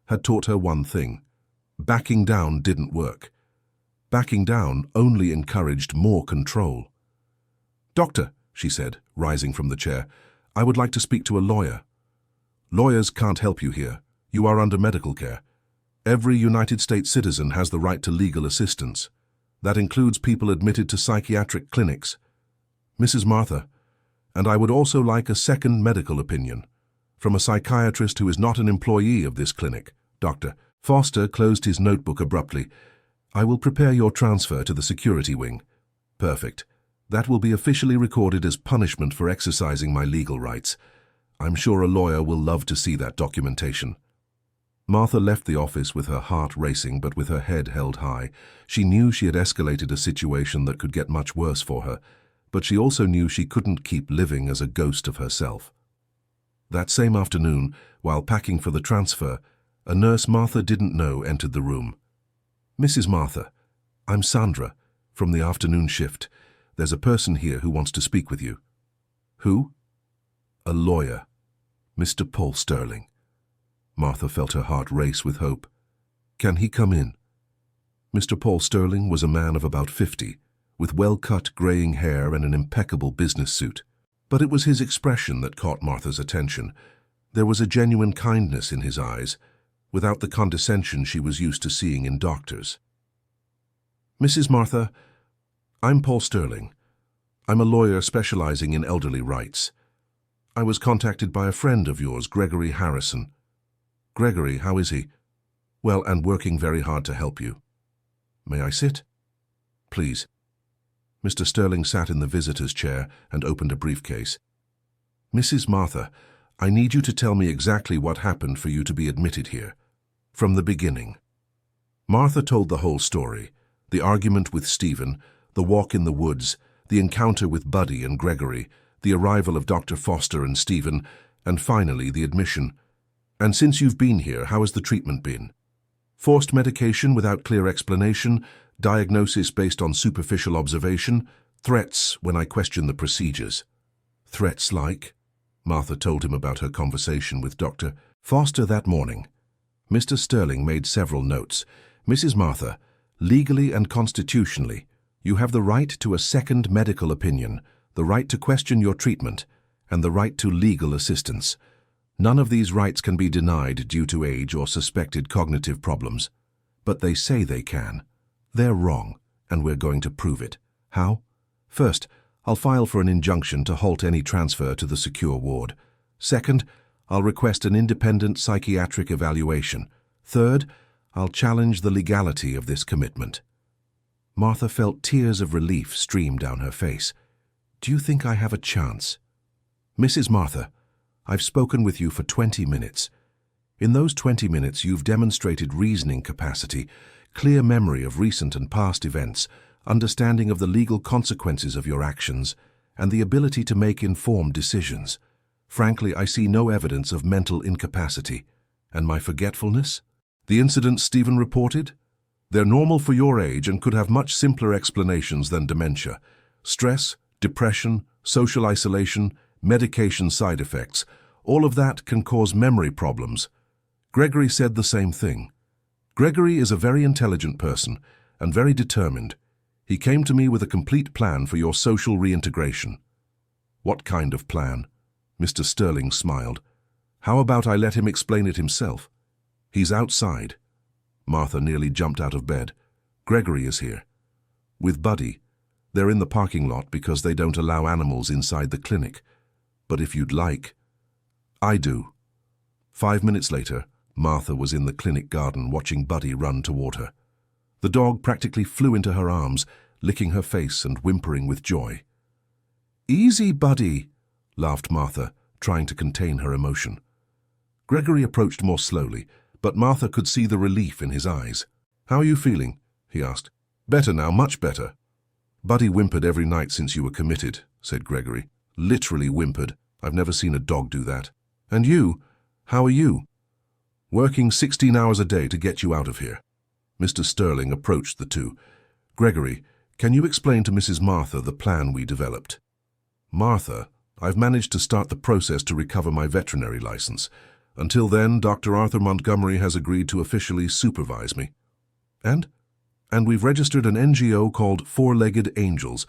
had taught her one thing: backing down didn't work. Backing down only encouraged more control. "Doctor," she said, rising from the chair, "I would like to speak to a lawyer." "Lawyers can't help you here. You are under medical care. Every United States citizen has the right to legal assistance. That includes people admitted to psychiatric clinics." "Mrs. Martha, and I would also like a second medical opinion from a psychiatrist who is not an employee of this clinic." Dr. Foster closed his notebook abruptly. "I will prepare your transfer to the security wing." "Perfect. That will be officially recorded as punishment for exercising my legal rights. I'm sure a lawyer will love to see that documentation." Martha left the office with her heart racing but with her head held high. She knew she had escalated a situation that could get much worse for her, but she also knew she couldn't keep living as a ghost of herself. That same afternoon, while packing for the transfer, a nurse Martha didn't know entered the room. "Mrs. Martha, I'm Sandra, from the afternoon shift. There's a person here who wants to speak with you." "Who?" "A lawyer, Mr. Paul Sterling." Martha felt her heart race with hope. "Can he come in?" Mr. Paul Sterling was a man of about 50, with well-cut graying hair and an impeccable business suit. But it was his expression that caught Martha's attention. There was a genuine kindness in his eyes, without the condescension she was used to seeing in doctors. "Mrs. Martha, I'm Paul Sterling. I'm a lawyer specializing in elderly rights. I was contacted by a friend of yours, Gregory Harrison." "Gregory, how is he?" "Well, and working very hard to help you." "May I sit?" "Please." Mr. Sterling sat in the visitor's chair and opened a briefcase. "Mrs. Martha, I need you to tell me exactly what happened for you to be admitted here. From the beginning." Martha told the whole story: the argument with Stephen, the walk in the woods, the encounter with Buddy and Gregory, the arrival of Dr. Foster and Stephen, and finally the admission. "And since you've been here, how has the treatment been?" "Forced medication without clear explanation, diagnosis based on superficial observation, threats when I question the procedures." "Threats like?" Martha told him about her conversation with Dr. Foster that morning. Mr. Sterling made several notes. "Mrs. Martha, legally and constitutionally, you have the right to a second medical opinion, the right to question your treatment, and the right to legal assistance. None of these rights can be denied due to age or suspected cognitive problems. But they say they can. They're wrong, and we're going to prove it. How? First, I'll file for an injunction to halt any transfer to the secure ward. Second, I'll request an independent psychiatric evaluation. Third, I'll challenge the legality of this commitment." Martha felt tears of relief stream down her face. "Do you think I have a chance?" "Mrs. Martha, I've spoken with you for 20 minutes. In those 20 minutes you've demonstrated reasoning capacity, clear memory of recent and past events, understanding of the legal consequences of your actions, and the ability to make informed decisions. Frankly, I see no evidence of mental incapacity. And my forgetfulness? The incidents Stephen reported? They're normal for your age and could have much simpler explanations than dementia. Stress, depression, social isolation, medication side effects, all of that can cause memory problems. Gregory said the same thing. Gregory is a very intelligent person and very determined. He came to me with a complete plan for your social reintegration." "What kind of plan?" Mr. Sterling smiled. "How about I let him explain it himself?" "He's outside." Martha nearly jumped out of bed. "Gregory is here." "With Buddy. They're in the parking lot because they don't allow animals inside the clinic. But if you'd like—" "I do." 5 minutes later, Martha was in the clinic garden watching Buddy run toward her. The dog practically flew into her arms, licking her face and whimpering with joy. "Easy, Buddy," laughed Martha, trying to contain her emotion. Gregory approached more slowly, but Martha could see the relief in his eyes. "How are you feeling?" he asked. "Better now, much better." "Buddy whimpered every night since you were committed," said Gregory. "Literally whimpered. I've never seen a dog do that." "And you? How are you?" "Working 16 hours a day to get you out of here." Mr. Sterling approached the two. "Gregory, can you explain to Mrs. Martha the plan we developed?" "Martha, I've managed to start the process to recover my veterinary license. Until then, Dr. Arthur Montgomery has agreed to officially supervise me." "And we've registered an NGO called Four-Legged Angels.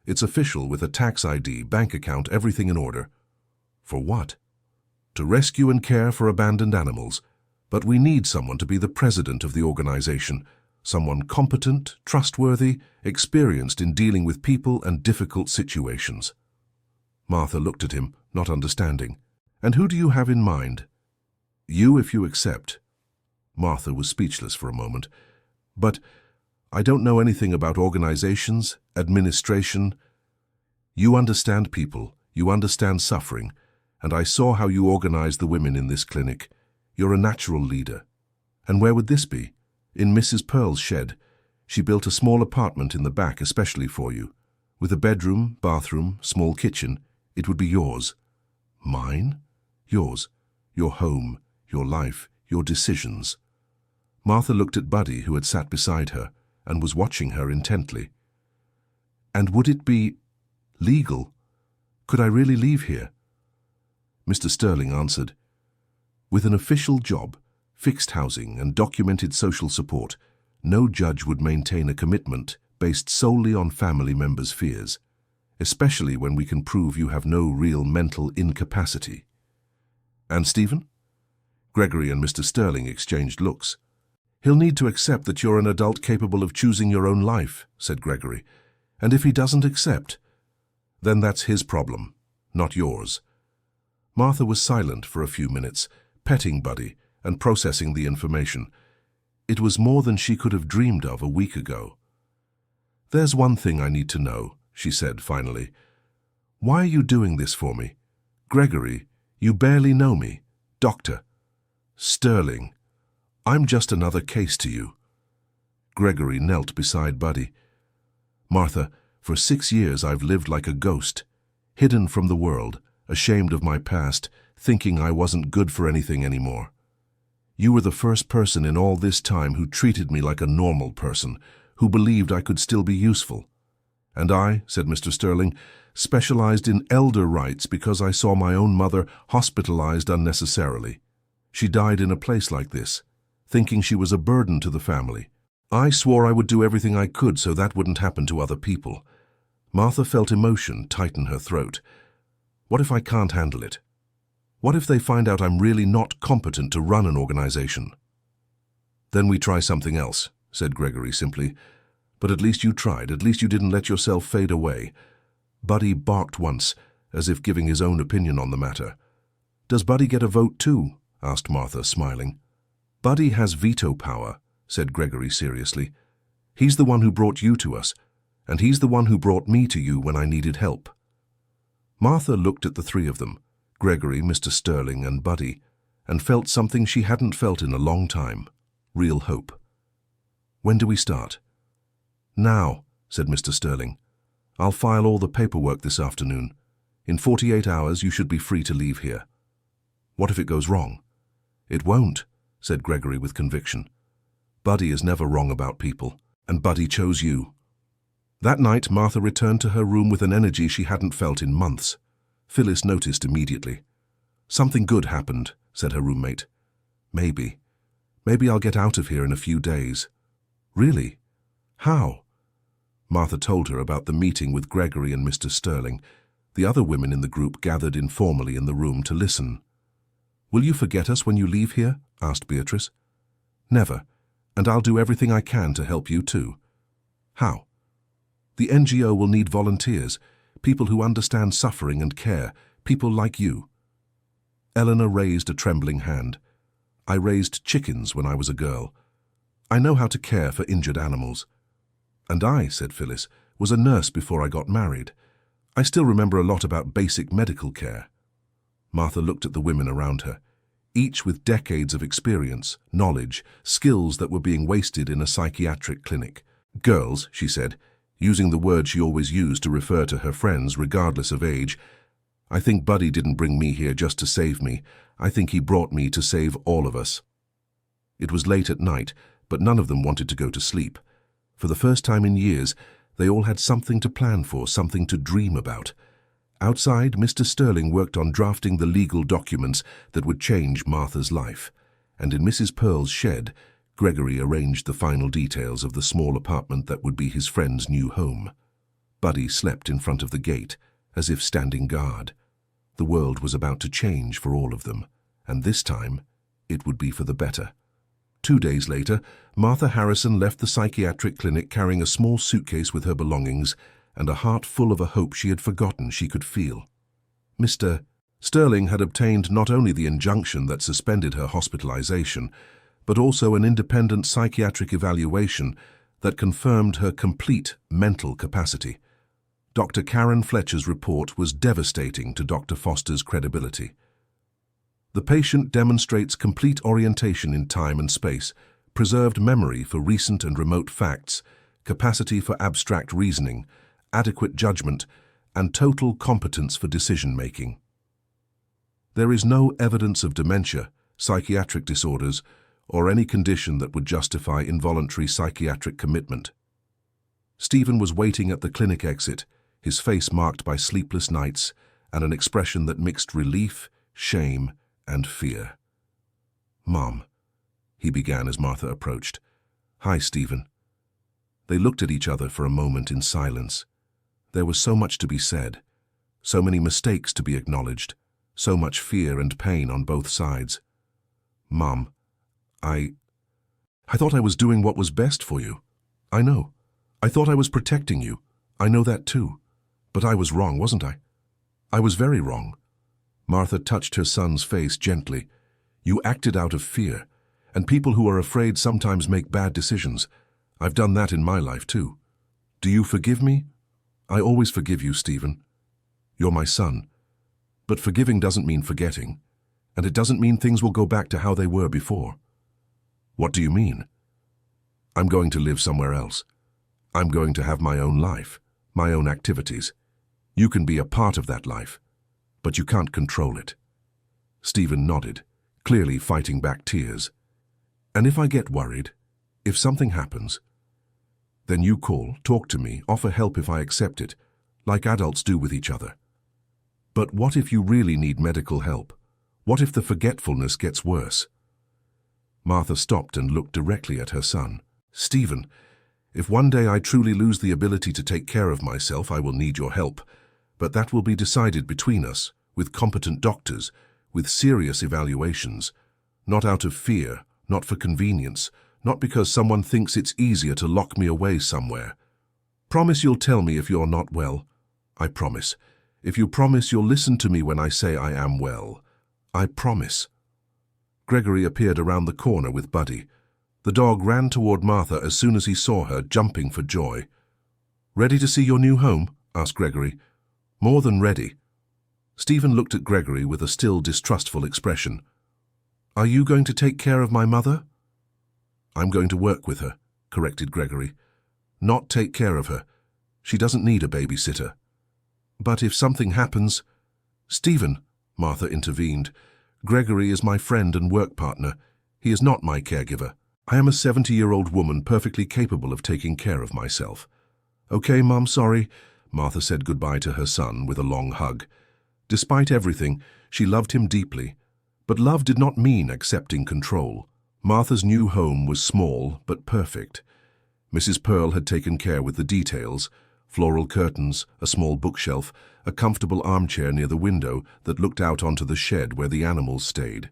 It's official with a tax ID, bank account, everything in order." "For what?" "To rescue and care for abandoned animals. But we need someone to be the president of the organization. Someone competent, trustworthy, experienced in dealing with people and difficult situations." Martha looked at him, not understanding. "And who do you have in mind?" "You, if you accept." Martha was speechless for a moment. "But I don't know anything about organizations, administration. You understand people, you understand suffering, and I saw how you organize the women in this clinic. You're a natural leader. And where would this be? In Mrs. Pearl's shed. She built a small apartment in the back especially for you. With a bedroom, bathroom, small kitchen. It would be yours. Mine? Yours. Your home, your life, your decisions. Martha looked at Buddy, who had sat beside her, and was watching her intently. And would it be legal? Could I really leave here? Mr. Sterling answered, with an official job, fixed housing and documented social support, no judge would maintain a commitment based solely on family members' fears, especially when we can prove you have no real mental incapacity. And Stephen? Gregory and Mr. Sterling exchanged looks. He'll need to accept that you're an adult capable of choosing your own life, said Gregory. And if he doesn't accept, then that's his problem, not yours. Martha was silent for a few minutes, petting Buddy and processing the information. It was more than she could have dreamed of a week ago. There's one thing I need to know, she said finally. Why are you doing this for me? Gregory, you barely know me. Doctor. Sterling. I'm just another case to you. Gregory knelt beside Buddy. Martha, for 6 years I've lived like a ghost, hidden from the world, ashamed of my past, thinking I wasn't good for anything anymore. You were the first person in all this time who treated me like a normal person, who believed I could still be useful. And I, said Mr. Sterling, specialized in elder rights because I saw my own mother hospitalized unnecessarily. She died in a place like this, thinking she was a burden to the family. I swore I would do everything I could so that wouldn't happen to other people. Martha felt emotion tighten her throat. What if I can't handle it? What if they find out I'm really not competent to run an organization? Then we try something else, said Gregory simply. But at least you tried, at least you didn't let yourself fade away. Buddy barked once, as if giving his own opinion on the matter. Does Buddy get a vote too? Asked Martha, smiling. Buddy has veto power, said Gregory seriously. He's the one who brought you to us, and he's the one who brought me to you when I needed help. Martha looked at the three of them, Gregory, Mr. Sterling, and Buddy, and felt something she hadn't felt in a long time, real hope. When do we start? Now, said Mr. Sterling. I'll file all the paperwork this afternoon. In 48 hours you should be free to leave here. What if it goes wrong? It won't, said Gregory with conviction. Buddy is never wrong about people, and Buddy chose you. That night, Martha returned to her room with an energy she hadn't felt in months. Phyllis noticed immediately. Something good happened, said her roommate. Maybe. Maybe I'll get out of here in a few days. Really? How? Martha told her about the meeting with Gregory and Mr. Sterling. The other women in the group gathered informally in the room to listen. Will you forget us when you leave here? Asked Beatrice. Never, and I'll do everything I can to help you too. How? The NGO will need volunteers, people who understand suffering and care, people like you. Eleanor raised a trembling hand. I raised chickens when I was a girl. I know how to care for injured animals. And I, said Phyllis, was a nurse before I got married. I still remember a lot about basic medical care. Martha looked at the women around her, each with decades of experience, knowledge, skills that were being wasted in a psychiatric clinic. Girls, she said, using the word she always used to refer to her friends regardless of age, I think Buddy didn't bring me here just to save me. I think he brought me to save all of us. It was late at night, but none of them wanted to go to sleep. For the first time in years, they all had something to plan for, something to dream about. Outside, Mr. Sterling worked on drafting the legal documents that would change Martha's life, and in Mrs. Pearl's shed, Gregory arranged the final details of the small apartment that would be his friend's new home. Buddy slept in front of the gate, as if standing guard. The world was about to change for all of them, and this time, it would be for the better. 2 days later, Martha Harrison left the psychiatric clinic carrying a small suitcase with her belongings and a heart full of a hope she had forgotten she could feel. Mr. Sterling had obtained not only the injunction that suspended her hospitalization, but also an independent psychiatric evaluation that confirmed her complete mental capacity. Dr. Karen Fletcher's report was devastating to Dr. Foster's credibility. The patient demonstrates complete orientation in time and space, preserved memory for recent and remote facts, capacity for abstract reasoning, adequate judgment, and total competence for decision-making. There is no evidence of dementia, psychiatric disorders, or any condition that would justify involuntary psychiatric commitment. Stephen was waiting at the clinic exit, his face marked by sleepless nights and an expression that mixed relief, shame, and fear. "Mom," he began as Martha approached. "Hi, Stephen." They looked at each other for a moment in silence. There was so much to be said, so many mistakes to be acknowledged, so much fear and pain on both sides. "Mom, I thought I was doing what was best for you. I know. I thought I was protecting you. I know that too. But I was wrong, wasn't I? I was very wrong." Martha touched her son's face gently. "You acted out of fear, and people who are afraid sometimes make bad decisions. I've done that in my life too. Do you forgive me?" "I always forgive you, Stephen. You're my son. But forgiving doesn't mean forgetting, and it doesn't mean things will go back to how they were before." "What do you mean?" "I'm going to live somewhere else. I'm going to have my own life, my own activities. You can be a part of that life, but you can't control it." Stephen nodded, clearly fighting back tears. "And if I get worried, if something happens, then you call, talk to me, offer help if I accept it, like adults do with each other. But what if you really need medical help? What if the forgetfulness gets worse?" Martha stopped and looked directly at her son. "Stephen, if one day I truly lose the ability to take care of myself, I will need your help. But that will be decided between us, with competent doctors, with serious evaluations. Not out of fear, not for convenience, not because someone thinks it's easier to lock me away somewhere. Promise you'll tell me if you're not well. I promise. If you promise you'll listen to me when I say I am well. I promise." Gregory appeared around the corner with Buddy. The dog ran toward Martha as soon as he saw her, jumping for joy. "Ready to see your new home?" asked Gregory. "More than ready." Stephen looked at Gregory with a still distrustful expression. "Are you going to take care of my mother?" "I'm going to work with her," corrected Gregory. "Not take care of her. She doesn't need a babysitter." "But if something happens—" "Stephen," Martha intervened, "Gregory is my friend and work partner. He is not my caregiver. I am a 70-year-old woman perfectly capable of taking care of myself." "Okay, Mom, sorry." Martha said goodbye to her son with a long hug. Despite everything, she loved him deeply. But love did not mean accepting control. Martha's new home was small but perfect. Mrs. Pearl had taken care with the details: floral curtains, a small bookshelf, a comfortable armchair near the window that looked out onto the shed where the animals stayed.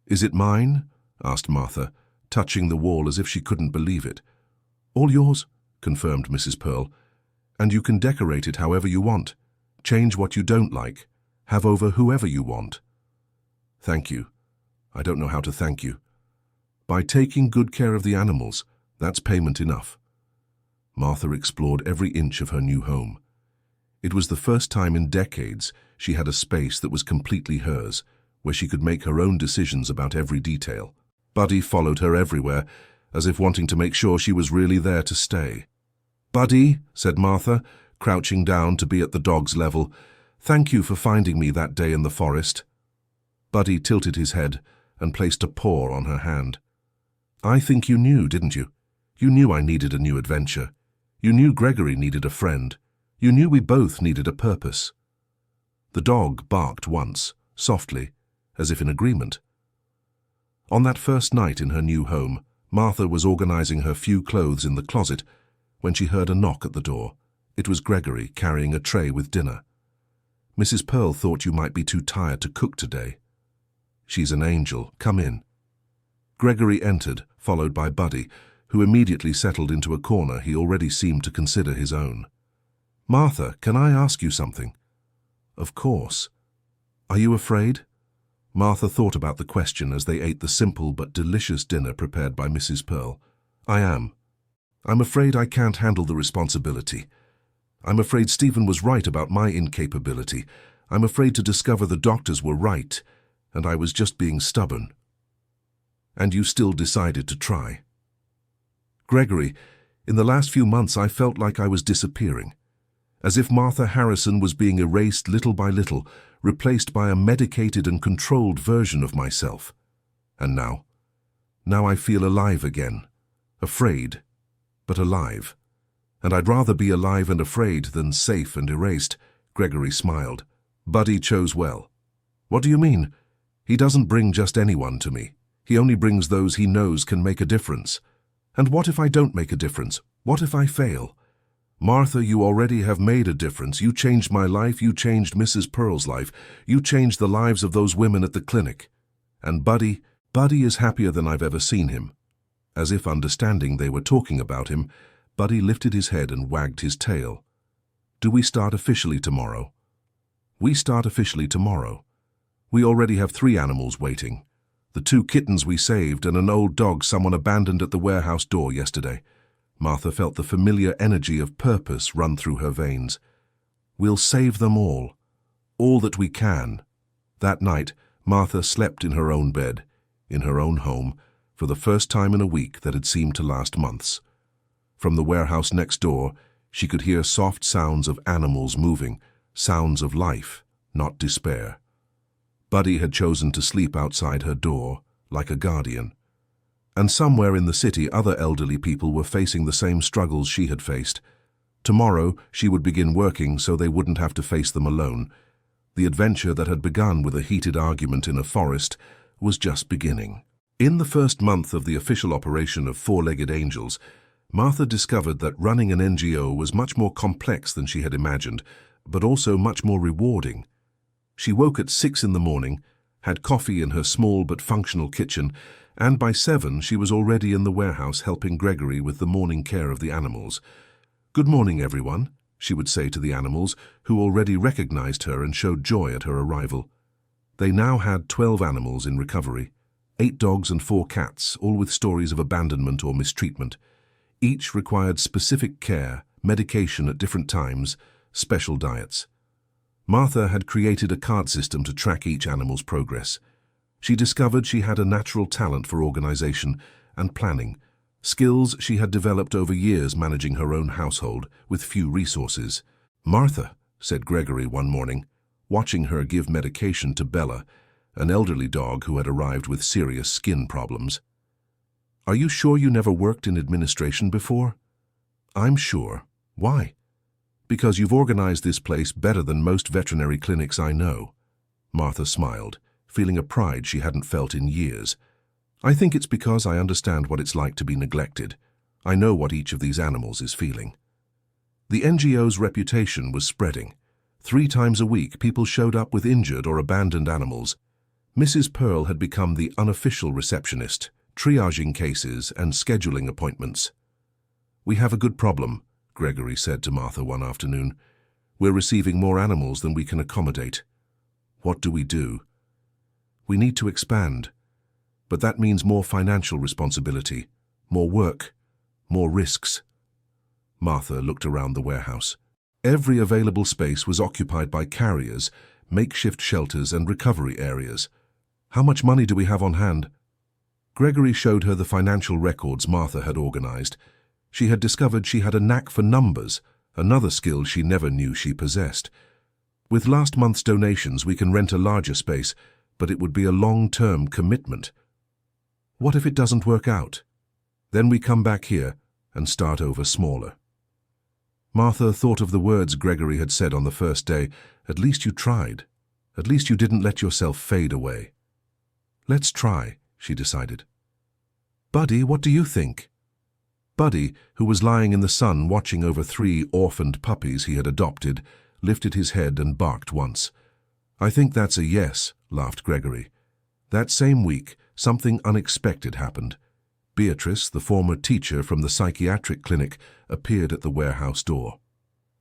"Is it mine?" asked Martha, touching the wall as if she couldn't believe it. "All yours," confirmed Mrs. Pearl. "And you can decorate it however you want. Change what you don't like. Have over whoever you want." "Thank you. I don't know how to thank you. By taking good care of the animals, that's payment enough." Martha explored every inch of her new home. It was the first time in decades she had a space that was completely hers, where she could make her own decisions about every detail. Buddy followed her everywhere, as if wanting to make sure she was really there to stay. "Buddy," said Martha, crouching down to be at the dog's level, "thank you for finding me that day in the forest." Buddy tilted his head and placed a paw on her hand. "I think you knew, didn't you? You knew I needed a new adventure. You knew Gregory needed a friend. You knew we both needed a purpose." The dog barked once, softly, as if in agreement. On that first night in her new home, Martha was organizing her few clothes in the closet when she heard a knock at the door. It was Gregory carrying a tray with dinner. "Mrs. Pearl thought you might be too tired to cook today." "She's an angel. Come in." Gregory entered, followed by Buddy, who immediately settled into a corner he already seemed to consider his own. "Martha, can I ask you something?" "Of course." "Are you afraid?" Martha thought about the question as they ate the simple but delicious dinner prepared by Mrs. Pearl. "I am. I'm afraid I can't handle the responsibility. I'm afraid Stephen was right about my incapability. I'm afraid to discover the doctors were right. and I was just being stubborn. And you still decided to try. Gregory, in the last few months I felt like I was disappearing, as if Martha Harrison was being erased little by little, replaced by a medicated and controlled version of myself. And now I feel alive again, afraid, but alive. And I'd rather be alive and afraid than safe and erased. Gregory smiled. Buddy chose well. What do you mean? He doesn't bring just anyone to me. He only brings those he knows can make a difference. And what if I don't make a difference? What if I fail? Martha, you already have made a difference. You changed my life. You changed Mrs. Pearl's life. You changed the lives of those women at the clinic. And Buddy is happier than I've ever seen him. As if understanding they were talking about him, Buddy lifted his head and wagged his tail. Do we start officially tomorrow? We start officially tomorrow. We already have 3 animals waiting. The 2 kittens we saved and an old dog someone abandoned at the warehouse door yesterday. Martha felt the familiar energy of purpose run through her veins. We'll save them all that we can. That night, Martha slept in her own bed, in her own home, for the first time in a week that had seemed to last months. From the warehouse next door, she could hear soft sounds of animals moving, sounds of life, not despair. Buddy had chosen to sleep outside her door, like a guardian. And somewhere in the city, other elderly people were facing the same struggles she had faced. Tomorrow, she would begin working so they wouldn't have to face them alone. The adventure that had begun with a heated argument in a forest was just beginning. In the first month of the official operation of Four-Legged Angels, Martha discovered that running an NGO was much more complex than she had imagined, but also much more rewarding. She woke at 6 in the morning, had coffee in her small but functional kitchen, and by 7 she was already in the warehouse helping Gregory with the morning care of the animals. Good morning, everyone, she would say to the animals, who already recognized her and showed joy at her arrival. They now had 12 animals in recovery, 8 dogs and 4 cats, all with stories of abandonment or mistreatment. Each required specific care, medication at different times, special diets. Martha had created a card system to track each animal's progress. She discovered she had a natural talent for organization and planning, skills she had developed over years managing her own household with few resources. Martha, said Gregory one morning, watching her give medication to Bella, an elderly dog who had arrived with serious skin problems. Are you sure you never worked in administration before? I'm sure. Why? Because you've organized this place better than most veterinary clinics I know. Martha smiled, feeling a pride she hadn't felt in years. I think it's because I understand what it's like to be neglected. I know what each of these animals is feeling. The NGO's reputation was spreading. 3 times a week, people showed up with injured or abandoned animals. Mrs. Pearl had become the unofficial receptionist, triaging cases and scheduling appointments. We have a good problem, Gregory said to Martha one afternoon. We're receiving more animals than we can accommodate. What do we do? We need to expand, but that means more financial responsibility, more work, more risks. Martha looked around the warehouse. Every available space was occupied by carriers, makeshift shelters and recovery areas. How much money do we have on hand? Gregory showed her the financial records Martha had organized. She had discovered she had a knack for numbers, another skill she never knew she possessed. With last month's donations, we can rent a larger space, but it would be a long-term commitment. What if it doesn't work out? Then we come back here and start over smaller. Martha thought of the words Gregory had said on the first day. At least you tried. At least you didn't let yourself fade away. Let's try, she decided. Buddy, what do you think? Buddy, who was lying in the sun watching over 3 orphaned puppies he had adopted, lifted his head and barked once. I think that's a yes, laughed Gregory. That same week, something unexpected happened. Beatrice, the former teacher from the psychiatric clinic, appeared at the warehouse door.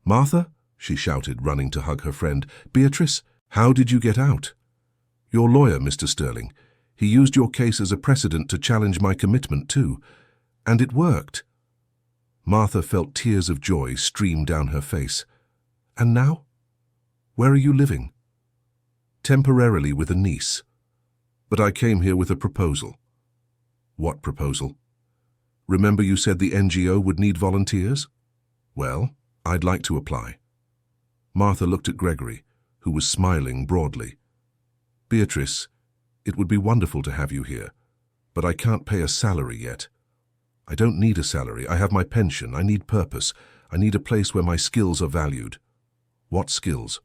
Martha, she shouted, running to hug her friend. Beatrice, how did you get out? Your lawyer, Mr. Sterling. He used your case as a precedent to challenge my commitment too. And it worked. Martha felt tears of joy stream down her face. And now? Where are you living? Temporarily with a niece. But I came here with a proposal. What proposal? Remember you said the NGO would need volunteers? Well, I'd like to apply. Martha looked at Gregory, who was smiling broadly. Beatrice, it would be wonderful to have you here, but I can't pay a salary yet. I don't need a salary. I have my pension. I need purpose. I need a place where my skills are valued. What skills?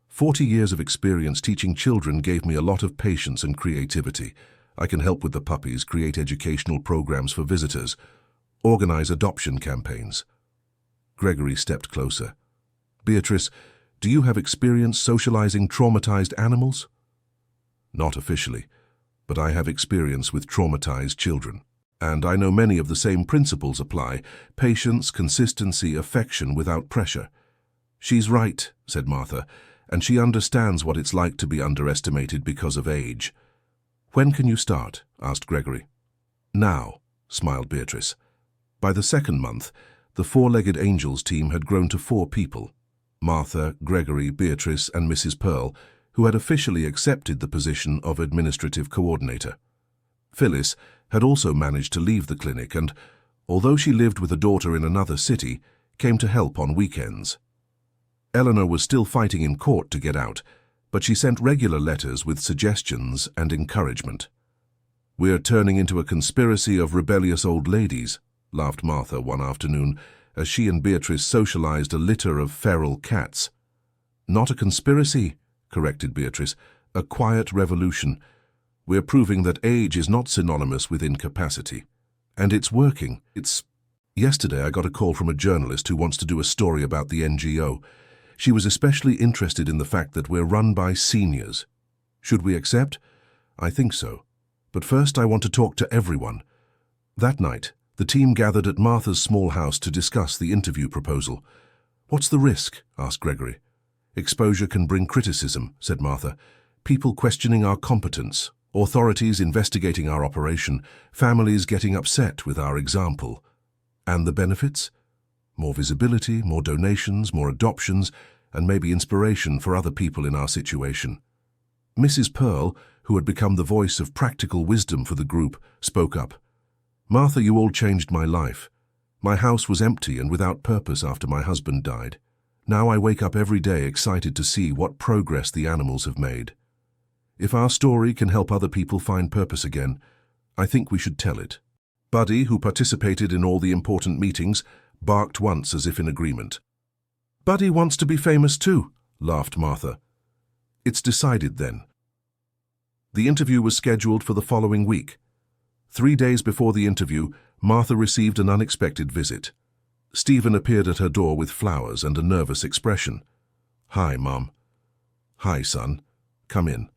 40 years of experience teaching children gave me a lot of patience and creativity. I can help with the puppies, create educational programs for visitors, organize adoption campaigns. Gregory stepped closer. Beatrice, do you have experience socializing traumatized animals? Not officially, but I have experience with traumatized children. And I know many of the same principles apply: patience, consistency, affection without pressure. She's right, said Martha, and she understands what it's like to be underestimated because of age. When can you start? Asked Gregory. Now, smiled Beatrice. By the second month, the Four-Legged Angels team had grown to 4 people: Martha, Gregory, Beatrice, and Mrs. Pearl, who had officially accepted the position of administrative coordinator. Phyllis had also managed to leave the clinic and, although she lived with a daughter in another city, came to help on weekends. Eleanor was still fighting in court to get out, but she sent regular letters with suggestions and encouragement. "We're turning into a conspiracy of rebellious old ladies," laughed Martha one afternoon as she and Beatrice socialized a litter of feral cats. "Not a conspiracy," corrected Beatrice, "a quiet revolution. We're proving that age is not synonymous with incapacity. And it's working. Yesterday I got a call from a journalist who wants to do a story about the NGO. She was especially interested in the fact that we're run by seniors. Should we accept? I think so. But first I want to talk to everyone." That night, the team gathered at Martha's small house to discuss the interview proposal. "What's the risk?" asked Gregory. "Exposure can bring criticism," said Martha. "People questioning our competence, authorities investigating our operation, families getting upset with our example. And the benefits? More visibility, more donations, more adoptions, and maybe inspiration for other people in our situation." Mrs. Pearl, who had become the voice of practical wisdom for the group, spoke up. "Martha, you all changed my life. My house was empty and without purpose after my husband died. Now I wake up every day excited to see what progress the animals have made. If our story can help other people find purpose again, I think we should tell it." Buddy, who participated in all the important meetings, barked once as if in agreement. "Buddy wants to be famous too," laughed Martha. "It's decided then." The interview was scheduled for the following week. 3 days before the interview, Martha received an unexpected visit. Stephen appeared at her door with flowers and a nervous expression. "Hi, Mom." "Hi, son. Come in."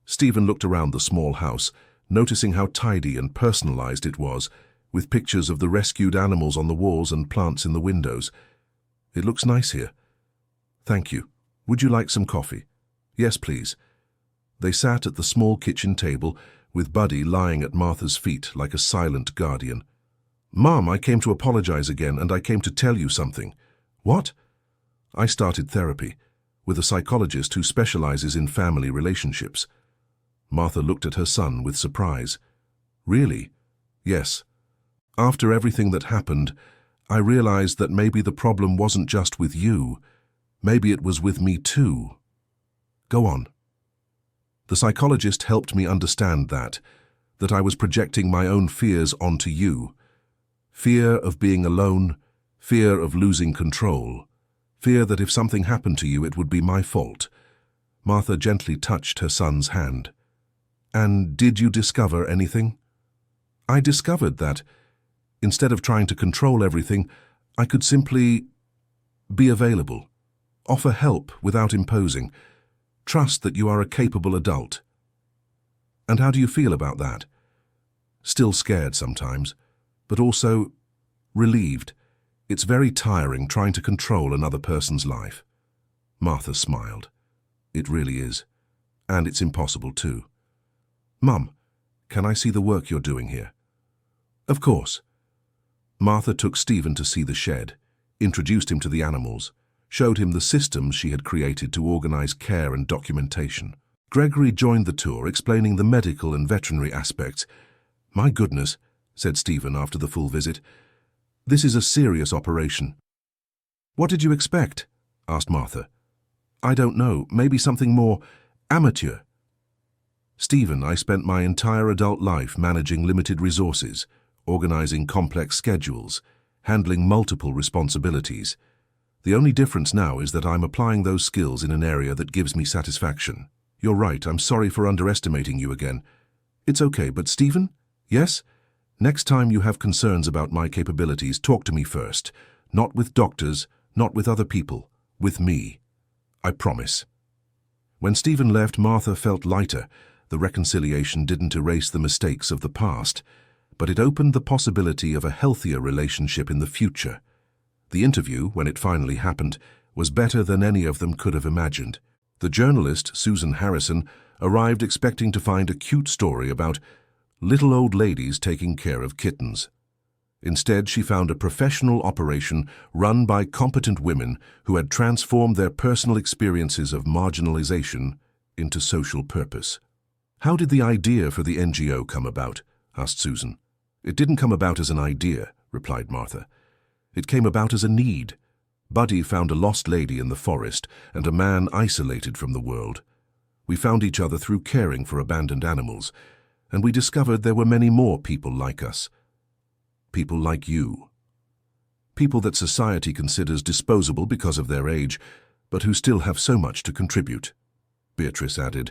Stephen looked around the small house, noticing how tidy and personalized it was, with pictures of the rescued animals on the walls and plants in the windows. "It looks nice here." "Thank you. Would you like some coffee?" "Yes, please." They sat at the small kitchen table, with Buddy lying at Martha's feet like a silent guardian. "Mom, I came to apologize again, and I came to tell you something." "What?" "I started therapy, with a psychologist who specializes in family relationships." Martha looked at her son with surprise. "Really?" "Yes. After everything that happened, I realized that maybe the problem wasn't just with you. Maybe it was with me too." "Go on." "The psychologist helped me understand that I was projecting my own fears onto you. Fear of being alone, fear of losing control, fear that if something happened to you it would be my fault." Martha gently touched her son's hand. "And did you discover anything?" "I discovered that, instead of trying to control everything, I could simply be available, offer help without imposing, trust that you are a capable adult." "And how do you feel about that?" "Still scared sometimes, but also relieved. It's very tiring trying to control another person's life." Martha smiled. "It really is. And it's impossible too." "Mum, can I see the work you're doing here?" "Of course." Martha took Stephen to see the shed, introduced him to the animals, showed him the systems she had created to organize care and documentation. Gregory joined the tour, explaining the medical and veterinary aspects. "My goodness," said Stephen after the full visit. "This is a serious operation." "What did you expect?" asked Martha. "I don't know, maybe something more amateur." "Stephen, I spent my entire adult life managing limited resources, organizing complex schedules, handling multiple responsibilities. The only difference now is that I'm applying those skills in an area that gives me satisfaction. You're right, I'm sorry for underestimating you again." "It's okay, but Stephen?" "Yes? Next time you have concerns about my capabilities, talk to me first. Not with doctors, not with other people, with me. I promise." When Stephen left, Martha felt lighter. The reconciliation didn't erase the mistakes of the past, but it opened the possibility of a healthier relationship in the future. The interview, when it finally happened, was better than any of them could have imagined. The journalist, Susan Harrison, arrived expecting to find a cute story about little old ladies taking care of kittens. Instead, she found a professional operation run by competent women who had transformed their personal experiences of marginalization into social purpose. "How did the idea for the NGO come about?" asked Susan. "It didn't come about as an idea," replied Martha. "It came about as a need. Buddy found a lost lady in the forest and a man isolated from the world. We found each other through caring for abandoned animals, and we discovered there were many more people like us. People like you. People that society considers disposable because of their age, but who still have so much to contribute." Beatrice added,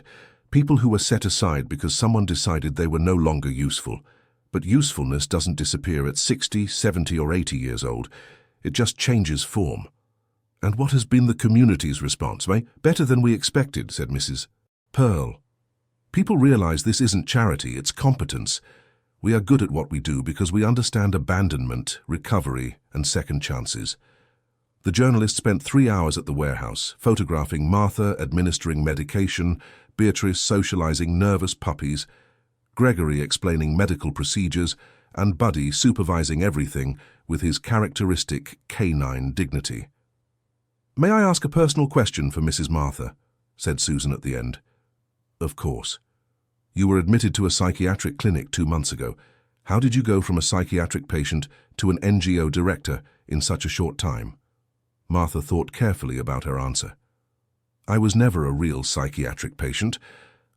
"People who were set aside because someone decided they were no longer useful. But usefulness doesn't disappear at 60, 70, or 80 years old. It just changes form." "And what has been the community's response, eh?" "Better than we expected," said Mrs. Pearl. "People realize this isn't charity, it's competence. We are good at what we do because we understand abandonment, recovery, and second chances." The journalist spent 3 hours at the warehouse, photographing Martha administering medication, Beatrice socializing nervous puppies, Gregory explaining medical procedures, and Buddy supervising everything with his characteristic canine dignity. "May I ask a personal question for Mrs. Martha?" said Susan at the end. "Of course. You were admitted to a psychiatric clinic 2 months ago. How did you go from a psychiatric patient to an NGO director in such a short time?" Martha thought carefully about her answer. "I was never a real psychiatric patient.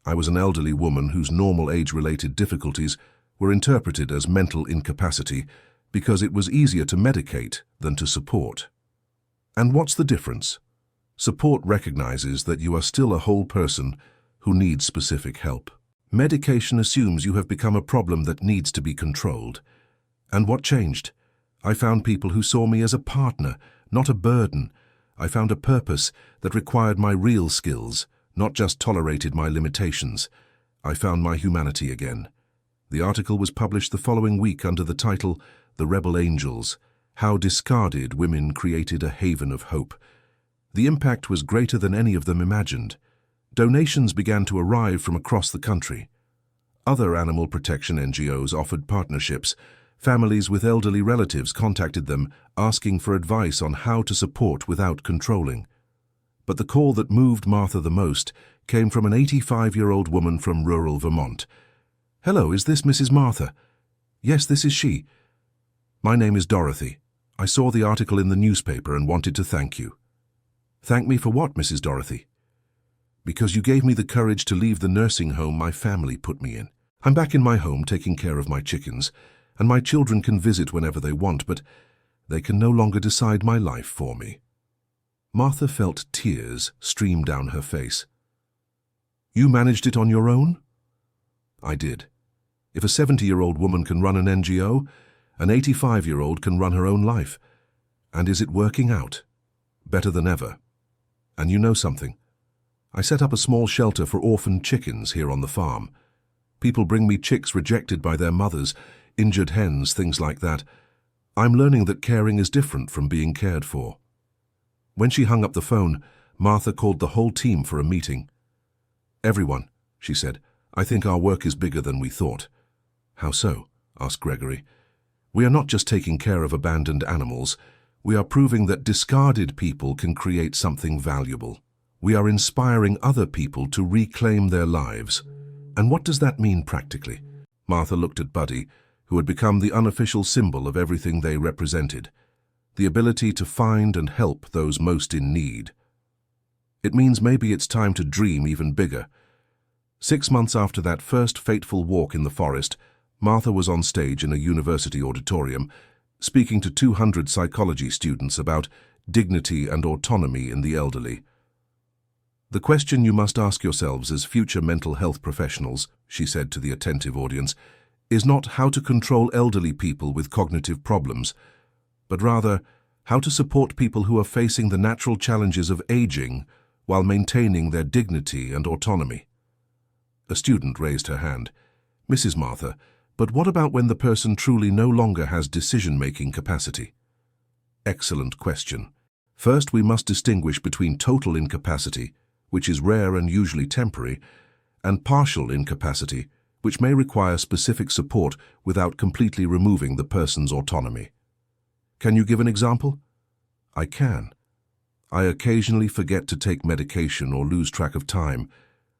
I was an elderly woman whose normal age-related difficulties were interpreted as mental incapacity because it was easier to medicate than to support. And what's the difference? Support recognizes that you are still a whole person who needs specific help. Medication assumes you have become a problem that needs to be controlled. And what changed? I found people who saw me as a partner, not a burden. I found a purpose that required my real skills, not just tolerated my limitations. I found my humanity again." The article was published the following week under the title, "The Rebel Angels: How Discarded Women Created a Haven of Hope." The impact was greater than any of them imagined. Donations began to arrive from across the country. Other animal protection NGOs offered partnerships. Families with elderly relatives contacted them, asking for advice on how to support without controlling. But the call that moved Martha the most came from an 85-year-old woman from rural Vermont. "Hello, is this Mrs. Martha?" "Yes, this is she." "My name is Dorothy. I saw the article in the newspaper and wanted to thank you." "Thank me for what, Mrs. Dorothy?" "Because you gave me the courage to leave the nursing home my family put me in. I'm back in my home taking care of my chickens, and my children can visit whenever they want, but they can no longer decide my life for me." Martha felt tears stream down her face. "You managed it on your own?" "I did. If a 70-year-old woman can run an NGO, an 85-year-old can run her own life. And is it working out? Better than ever. And you know something? I set up a small shelter for orphaned chickens here on the farm. People bring me chicks rejected by their mothers, injured hens, things like that. I'm learning that caring is different from being cared for." When she hung up the phone, Martha called the whole team for a meeting. "Everyone," she said, "I think our work is bigger than we thought." "How so?" asked Gregory. "We are not just taking care of abandoned animals. We are proving that discarded people can create something valuable. We are inspiring other people to reclaim their lives. And what does that mean practically? Martha looked at Buddy, who had become the unofficial symbol of everything they represented, the ability to find and help those most in need. It means maybe it's time to dream even bigger. 6 months after that first fateful walk in the forest, Martha was on stage in a university auditorium, speaking to 200 psychology students about dignity and autonomy in the elderly. The question you must ask yourselves as future mental health professionals, she said to the attentive audience, is not how to control elderly people with cognitive problems, but rather how to support people who are facing the natural challenges of aging while maintaining their dignity and autonomy. A student raised her hand. Mrs. Martha, but what about when the person truly no longer has decision-making capacity? Excellent question. First, we must distinguish between total incapacity, which is rare and usually temporary, and partial incapacity, which may require specific support without completely removing the person's autonomy. Can you give an example? I can. I occasionally forget to take medication or lose track of time.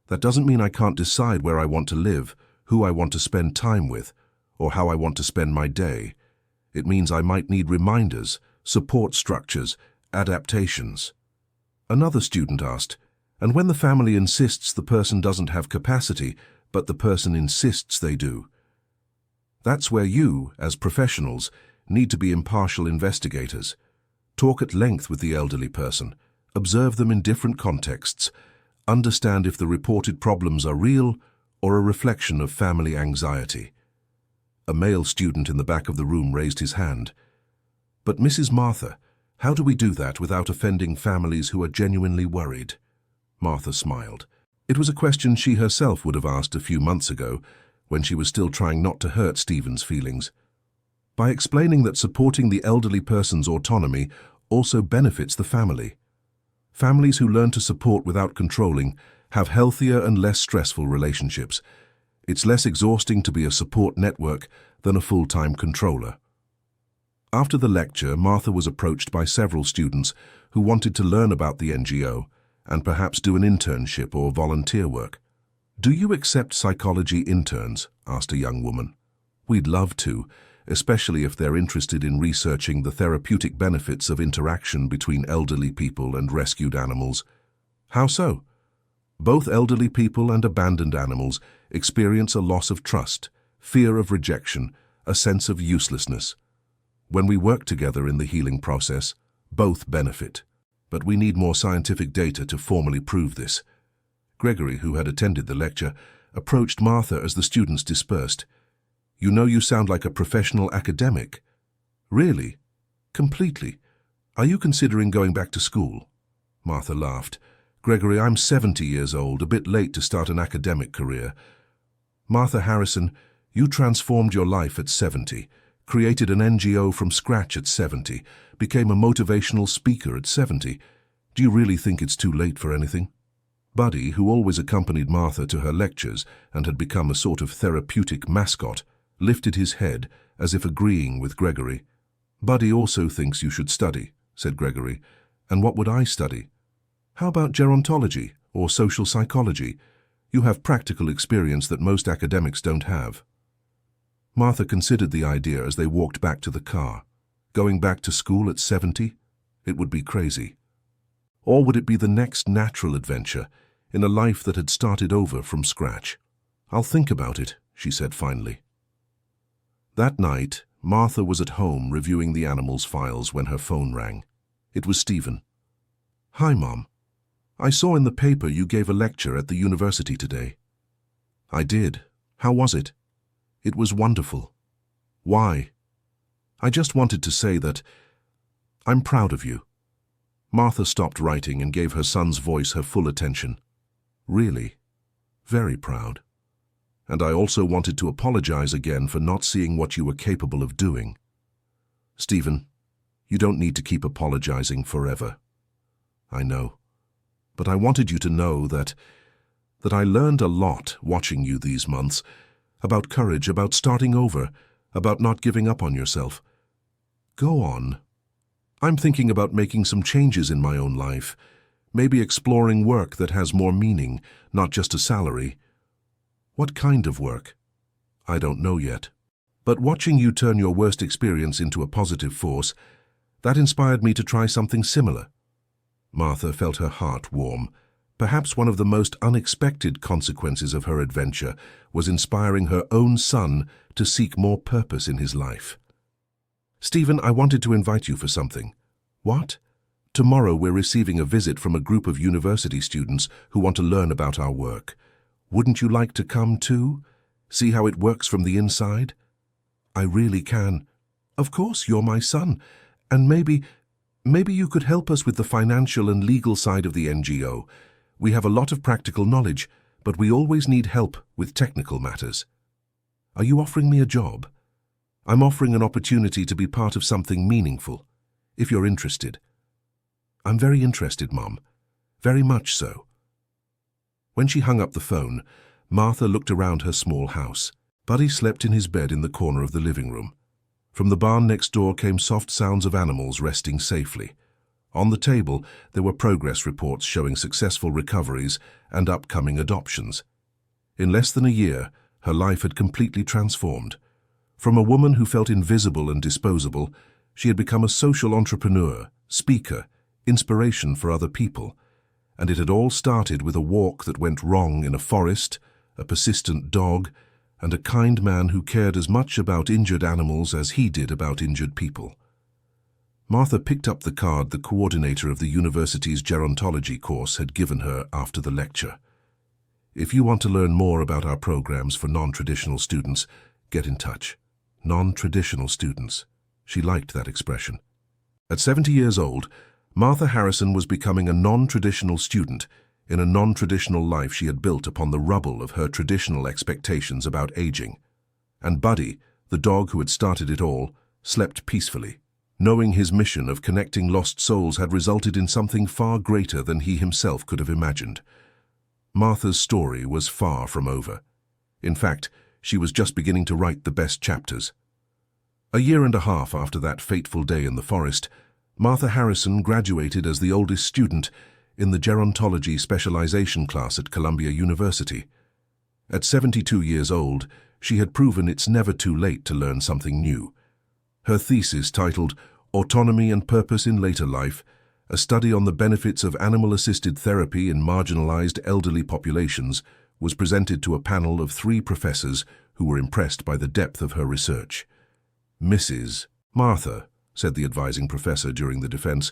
That doesn't mean I can't decide where I want to live, who I want to spend time with, or how I want to spend my day. It means I might need reminders, support structures, adaptations. Another student asked, and when the family insists the person doesn't have capacity, but the person insists they do? That's where you, as professionals, need to be impartial investigators. Talk at length with the elderly person, observe them in different contexts, understand if the reported problems are real or a reflection of family anxiety. A male student in the back of the room raised his hand. But Mrs. Martha, how do we do that without offending families who are genuinely worried? Martha smiled. It was a question she herself would have asked a few months ago, when she was still trying not to hurt Stephen's feelings. By explaining that supporting the elderly person's autonomy also benefits the family. Families who learn to support without controlling have healthier and less stressful relationships. It's less exhausting to be a support network than a full-time controller. After the lecture, Martha was approached by several students who wanted to learn about the NGO and perhaps do an internship or volunteer work. "Do you accept psychology interns?" asked a young woman. "We'd love to, especially if they're interested in researching the therapeutic benefits of interaction between elderly people and rescued animals." "How so?" "Both elderly people and abandoned animals experience a loss of trust, fear of rejection, a sense of uselessness. When we work together in the healing process, both benefit. But we need more scientific data to formally prove this." Gregory, who had attended the lecture, approached Martha as the students dispersed. "You know, you sound like a professional academic." "Really? Completely. Are you considering going back to school?" Martha laughed. "Gregory, I'm 70 years old, a bit late to start an academic career." "Martha Harrison, you transformed your life at 70, created an NGO from scratch at 70, became a motivational speaker at 70. Do you really think it's too late for anything?" Buddy, who always accompanied Martha to her lectures and had become a sort of therapeutic mascot, lifted his head as if agreeing with Gregory. "Buddy also thinks you should study," said Gregory. "And what would I study?" "How about gerontology or social psychology? You have practical experience that most academics don't have." Martha considered the idea as they walked back to the car. Going back to school at 70? It would be crazy. Or would it be the next natural adventure in a life that had started over from scratch? "I'll think about it," she said finally. That night, Martha was at home reviewing the animals' files when her phone rang. It was Stephen. "Hi, Mom. I saw in the paper you gave a lecture at the university today." "I did. How was it?" "It was wonderful." "Why?" "I just wanted to say that I'm proud of you." Martha stopped writing and gave her son's voice her full attention. "Really? Very proud. And I also wanted to apologize again for not seeing what you were capable of doing." "Stephen, you don't need to keep apologizing forever." "I know. But I wanted you to know that I learned a lot watching you these months, about courage, about starting over, about not giving up on yourself." "Go on." "I'm thinking about making some changes in my own life. Maybe exploring work that has more meaning, not just a salary. What kind of work? I don't know yet. But watching you turn your worst experience into a positive force, that inspired me to try something similar. Martha felt her heart warm. Perhaps one of the most unexpected consequences of her adventure was inspiring her own son to seek more purpose in his life. Stephen, I wanted to invite you for something. What? Tomorrow we're receiving a visit from a group of university students who want to learn about our work. Wouldn't you like to come too? See how it works from the inside? I really can. Of course, you're my son. And maybe you could help us with the financial and legal side of the NGO. We have a lot of practical knowledge, but we always need help with technical matters. Are you offering me a job? I'm offering an opportunity to be part of something meaningful, if you're interested. I'm very interested, Mom. Very much so. When she hung up the phone, Martha looked around her small house. Buddy slept in his bed in the corner of the living room. From the barn next door came soft sounds of animals resting safely. On the table, there were progress reports showing successful recoveries and upcoming adoptions. In less than a year, her life had completely transformed. From a woman who felt invisible and disposable, she had become a social entrepreneur, speaker, inspiration for other people. And it had all started with a walk that went wrong in a forest, a persistent dog, and a kind man who cared as much about injured animals as he did about injured people. Martha picked up the card the coordinator of the university's gerontology course had given her after the lecture. If you want to learn more about our programs for non-traditional students, get in touch. Non-traditional students. She liked that expression. At 70 years old, Martha Harrison was becoming a non-traditional student in a non-traditional life she had built upon the rubble of her traditional expectations about aging. And Buddy, the dog who had started it all, slept peacefully, knowing his mission of connecting lost souls had resulted in something far greater than he himself could have imagined. Martha's story was far from over. In fact, she was just beginning to write the best chapters. A year and a half after that fateful day in the forest, Martha Harrison graduated as the oldest student in the gerontology specialization class at Columbia University. At 72 years old, she had proven it's never too late to learn something new. Her thesis, titled Autonomy and Purpose in Later Life, a study on the benefits of animal-assisted therapy in marginalized elderly populations, was presented to a panel of 3 professors who were impressed by the depth of her research. Mrs. Martha, said the advising professor during the defense,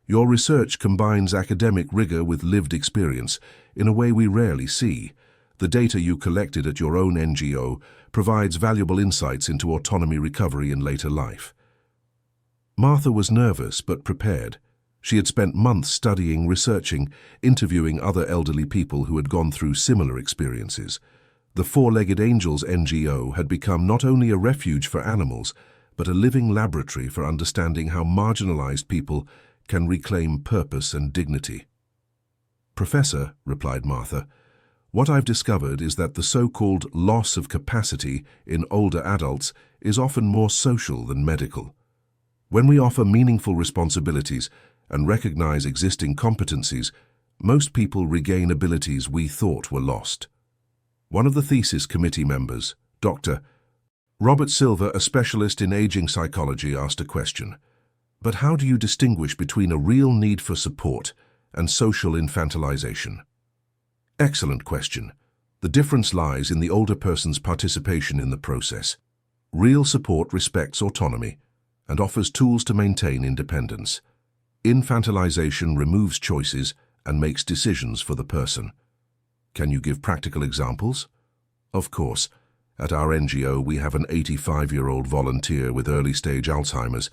your research combines academic rigor with lived experience in a way we rarely see. The data you collected at your own NGO provides valuable insights into autonomy recovery in later life. Martha was nervous but prepared. She had spent months studying, researching, interviewing other elderly people who had gone through similar experiences. The Four-Legged Angels NGO had become not only a refuge for animals, but a living laboratory for understanding how marginalized people can reclaim purpose and dignity. Professor, replied Martha, what I've discovered is that the so-called loss of capacity in older adults is often more social than medical. When we offer meaningful responsibilities and recognize existing competencies, most people regain abilities we thought were lost. One of the thesis committee members, Dr. Robert Silver, a specialist in aging psychology, asked a question. But how do you distinguish between a real need for support and social infantilization? Excellent question. The difference lies in the older person's participation in the process. Real support respects autonomy and offers tools to maintain independence. Infantilization removes choices and makes decisions for the person. Can you give practical examples? Of course. At our NGO, we have an 85-year-old volunteer with early-stage Alzheimer's.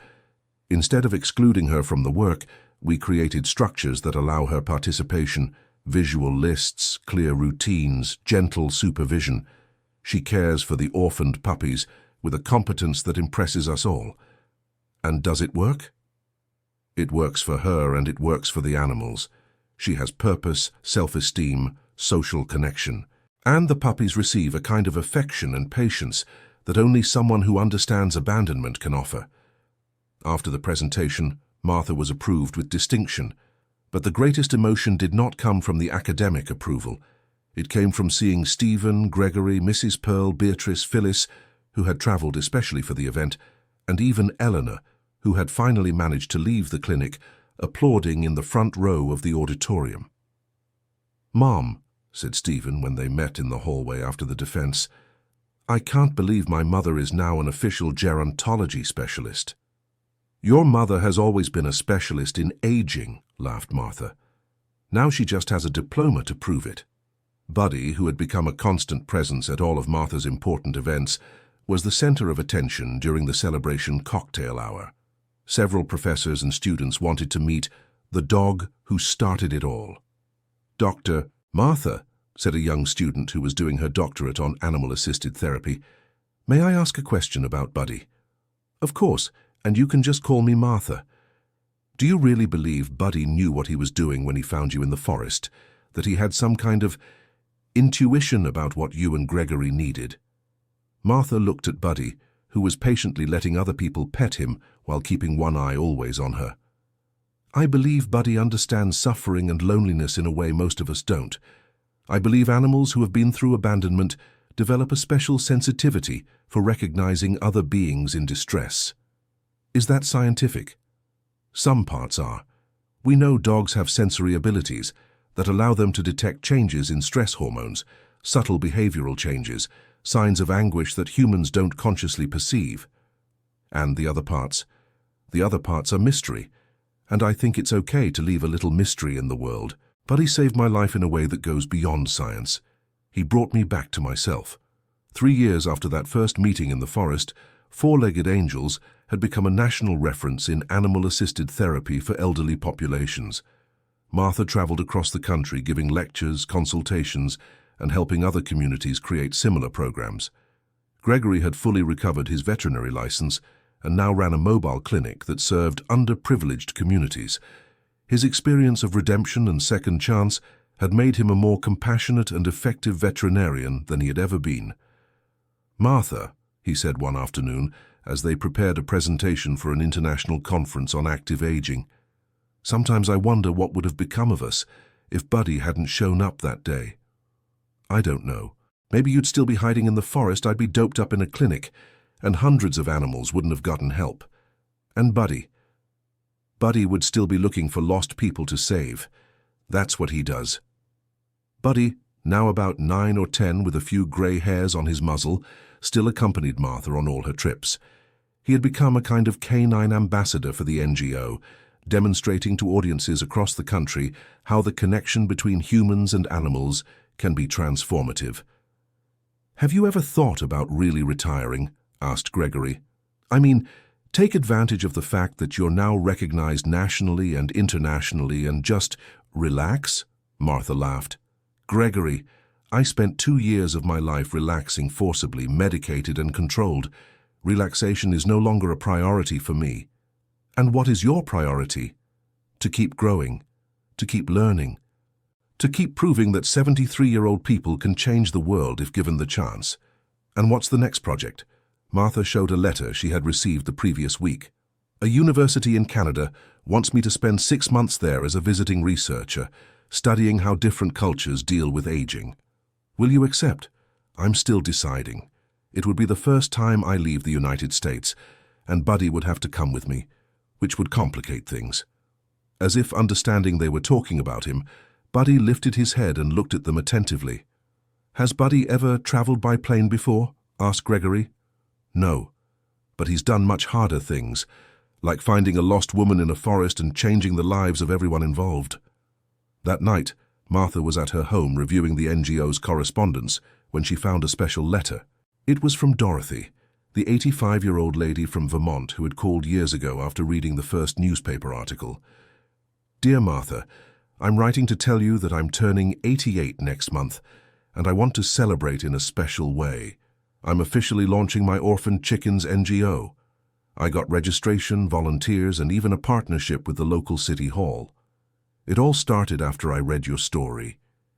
Instead of excluding her from the work, we created structures that allow her participation, visual lists, clear routines, gentle supervision. She cares for the orphaned puppies with a competence that impresses us all. And does it work? It works for her and it works for the animals. She has purpose, self-esteem, social connection. And the puppies receive a kind of affection and patience that only someone who understands abandonment can offer. After the presentation, Martha was approved with distinction. But the greatest emotion did not come from the academic approval. It came from seeing Stephen, Gregory, Mrs. Pearl, Beatrice, Phyllis, who had travelled especially for the event, and even Eleanor, who had finally managed to leave the clinic, applauding in the front row of the auditorium. "Mom," said Stephen when they met in the hallway after the defense, "I can't believe my mother is now an official gerontology specialist." "Your mother has always been a specialist in aging," laughed Martha. "Now she just has a diploma to prove it." Buddy, who had become a constant presence at all of Martha's important events, was the center of attention during the celebration cocktail hour. Several professors and students wanted to meet the dog who started it all. "Dr. Martha," said a young student who was doing her doctorate on animal-assisted therapy, "may I ask a question about Buddy?" "Of course, and you can just call me Martha." "Do you really believe Buddy knew what he was doing when he found you in the forest? That he had some kind of intuition about what you and Gregory needed?" Martha looked at Buddy, who was patiently letting other people pet him while keeping one eye always on her. "I believe Buddy understands suffering and loneliness in a way most of us don't. I believe animals who have been through abandonment develop a special sensitivity for recognizing other beings in distress." "Is that scientific?" "Some parts are. We know dogs have sensory abilities that allow them to detect changes in stress hormones, subtle behavioral changes, signs of anguish that humans don't consciously perceive. And the other parts? The other parts are mystery, and I think it's okay to leave a little mystery in the world. But he saved my life in a way that goes beyond science. He brought me back to myself. 3 years after that first meeting in the forest, Four-Legged Angels had become a national reference in animal-assisted therapy for elderly populations. Martha traveled across the country giving lectures, consultations, and helping other communities create similar programs. Gregory had fully recovered his veterinary license and now ran a mobile clinic that served underprivileged communities. His experience of redemption and second chance had made him a more compassionate and effective veterinarian than he had ever been. "Martha," he said one afternoon as they prepared a presentation for an international conference on active aging, "sometimes I wonder what would have become of us if Buddy hadn't shown up that day. I don't know. Maybe you'd still be hiding in the forest, I'd be doped up in a clinic, and hundreds of animals wouldn't have gotten help. And Buddy would still be looking for lost people to save. That's what he does." Buddy, now about 9 or 10 with a few grey hairs on his muzzle, still accompanied Martha on all her trips. He had become a kind of canine ambassador for the NGO, demonstrating to audiences across the country how the connection between humans and animals can be transformative. "Have you ever thought about really retiring?" asked Gregory. "I mean, take advantage of the fact that you're now recognized nationally and internationally and just relax?" Martha laughed. "Gregory, I spent 2 years of my life relaxing forcibly, medicated and controlled. Relaxation is no longer a priority for me." "And what is your priority?" "To keep growing, to keep learning, to keep proving that 73-year-old people can change the world if given the chance." "And what's the next project?" Martha showed a letter she had received the previous week. "A university in Canada wants me to spend 6 months there as a visiting researcher, studying how different cultures deal with aging. Will you accept?" "I'm still deciding. It would be the first time I leave the United States, and Buddy would have to come with me, which would complicate things." As if understanding they were talking about him, Buddy lifted his head and looked at them attentively. "Has Buddy ever traveled by plane before?" asked Gregory. "No, but he's done much harder things, like finding a lost woman in a forest and changing the lives of everyone involved." That night, Martha was at her home reviewing the NGO's correspondence when she found a special letter. It was from Dorothy, the 85-year-old lady from Vermont who had called years ago after reading the first newspaper article. "Dear Martha, I'm writing to tell you that I'm turning 88 next month, and I want to celebrate in a special way. I'm officially launching my Orphaned Chickens NGO. I got registration, volunteers, and even a partnership with the local city hall. It all started after I read your story.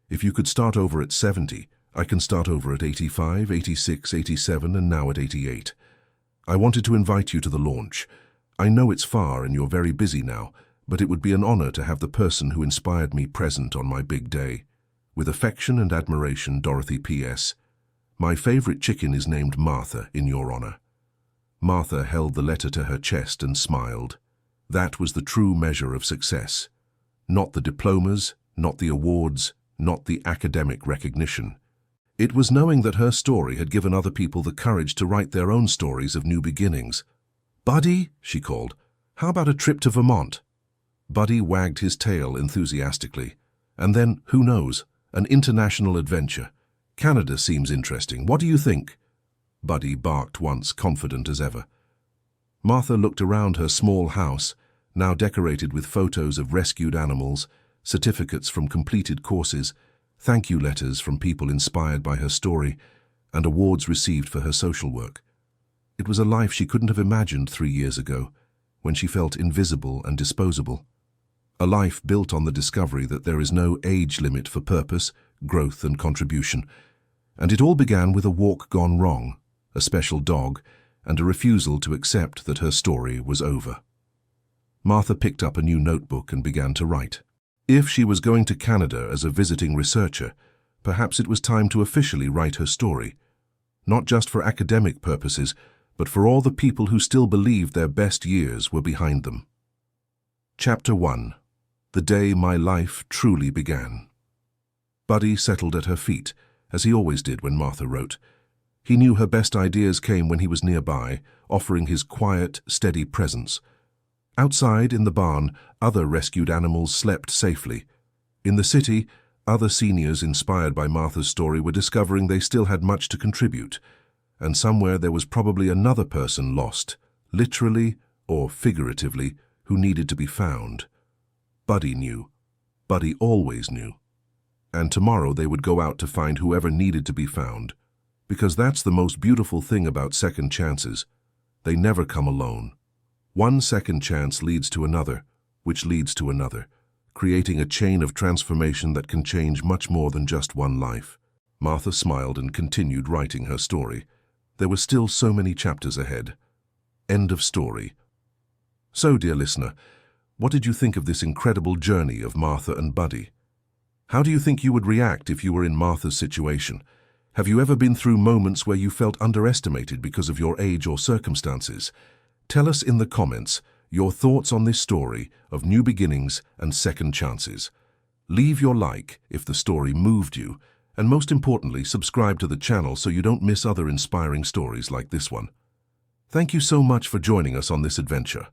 If you could start over at 70, I can start over at 85, 86, 87, and now at 88. I wanted to invite you to the launch. I know it's far and you're very busy now, but it would be an honor to have the person who inspired me present on my big day. With affection and admiration, Dorothy P.S. My favorite chicken is named Martha, in your honor. Martha held the letter to her chest and smiled. That was the true measure of success. Not the diplomas, not the awards, not the academic recognition. It was knowing that her story had given other people the courage to write their own stories of new beginnings. "Buddy," she called, "how about a trip to Vermont?" Buddy wagged his tail enthusiastically. And then, who knows, an international adventure. Canada seems interesting. What do you think? Buddy barked once, confident as ever. Martha looked around her small house, now decorated with photos of rescued animals, certificates from completed courses, thank you letters from people inspired by her story, and awards received for her social work. It was a life she couldn't have imagined 3 years ago, when she felt invisible and disposable. A life built on the discovery that there is no age limit for purpose, growth, and contribution. And it all began with a walk gone wrong, a special dog, and a refusal to accept that her story was over. Martha picked up a new notebook and began to write. If she was going to Canada as a visiting researcher, perhaps it was time to officially write her story. Not just for academic purposes, but for all the people who still believed their best years were behind them. Chapter 1. The Day My Life Truly Began. Buddy settled at her feet, as he always did when Martha wrote. He knew her best ideas came when he was nearby, offering his quiet, steady presence. Outside, in the barn, other rescued animals slept safely. In the city, other seniors inspired by Martha's story were discovering they still had much to contribute, and somewhere there was probably another person lost, literally or figuratively, who needed to be found. Buddy knew. Buddy always knew. And tomorrow they would go out to find whoever needed to be found. Because that's the most beautiful thing about second chances. They never come alone. One second chance leads to another, which leads to another, creating a chain of transformation that can change much more than just one life. Martha smiled and continued writing her story. There were still so many chapters ahead. End of story. So, dear listener, what did you think of this incredible journey of Martha and Buddy? How do you think you would react if you were in Martha's situation? Have you ever been through moments where you felt underestimated because of your age or circumstances? Tell us in the comments your thoughts on this story of new beginnings and second chances. Leave your like if the story moved you, and most importantly, subscribe to the channel so you don't miss other inspiring stories like this one. Thank you so much for joining us on this adventure.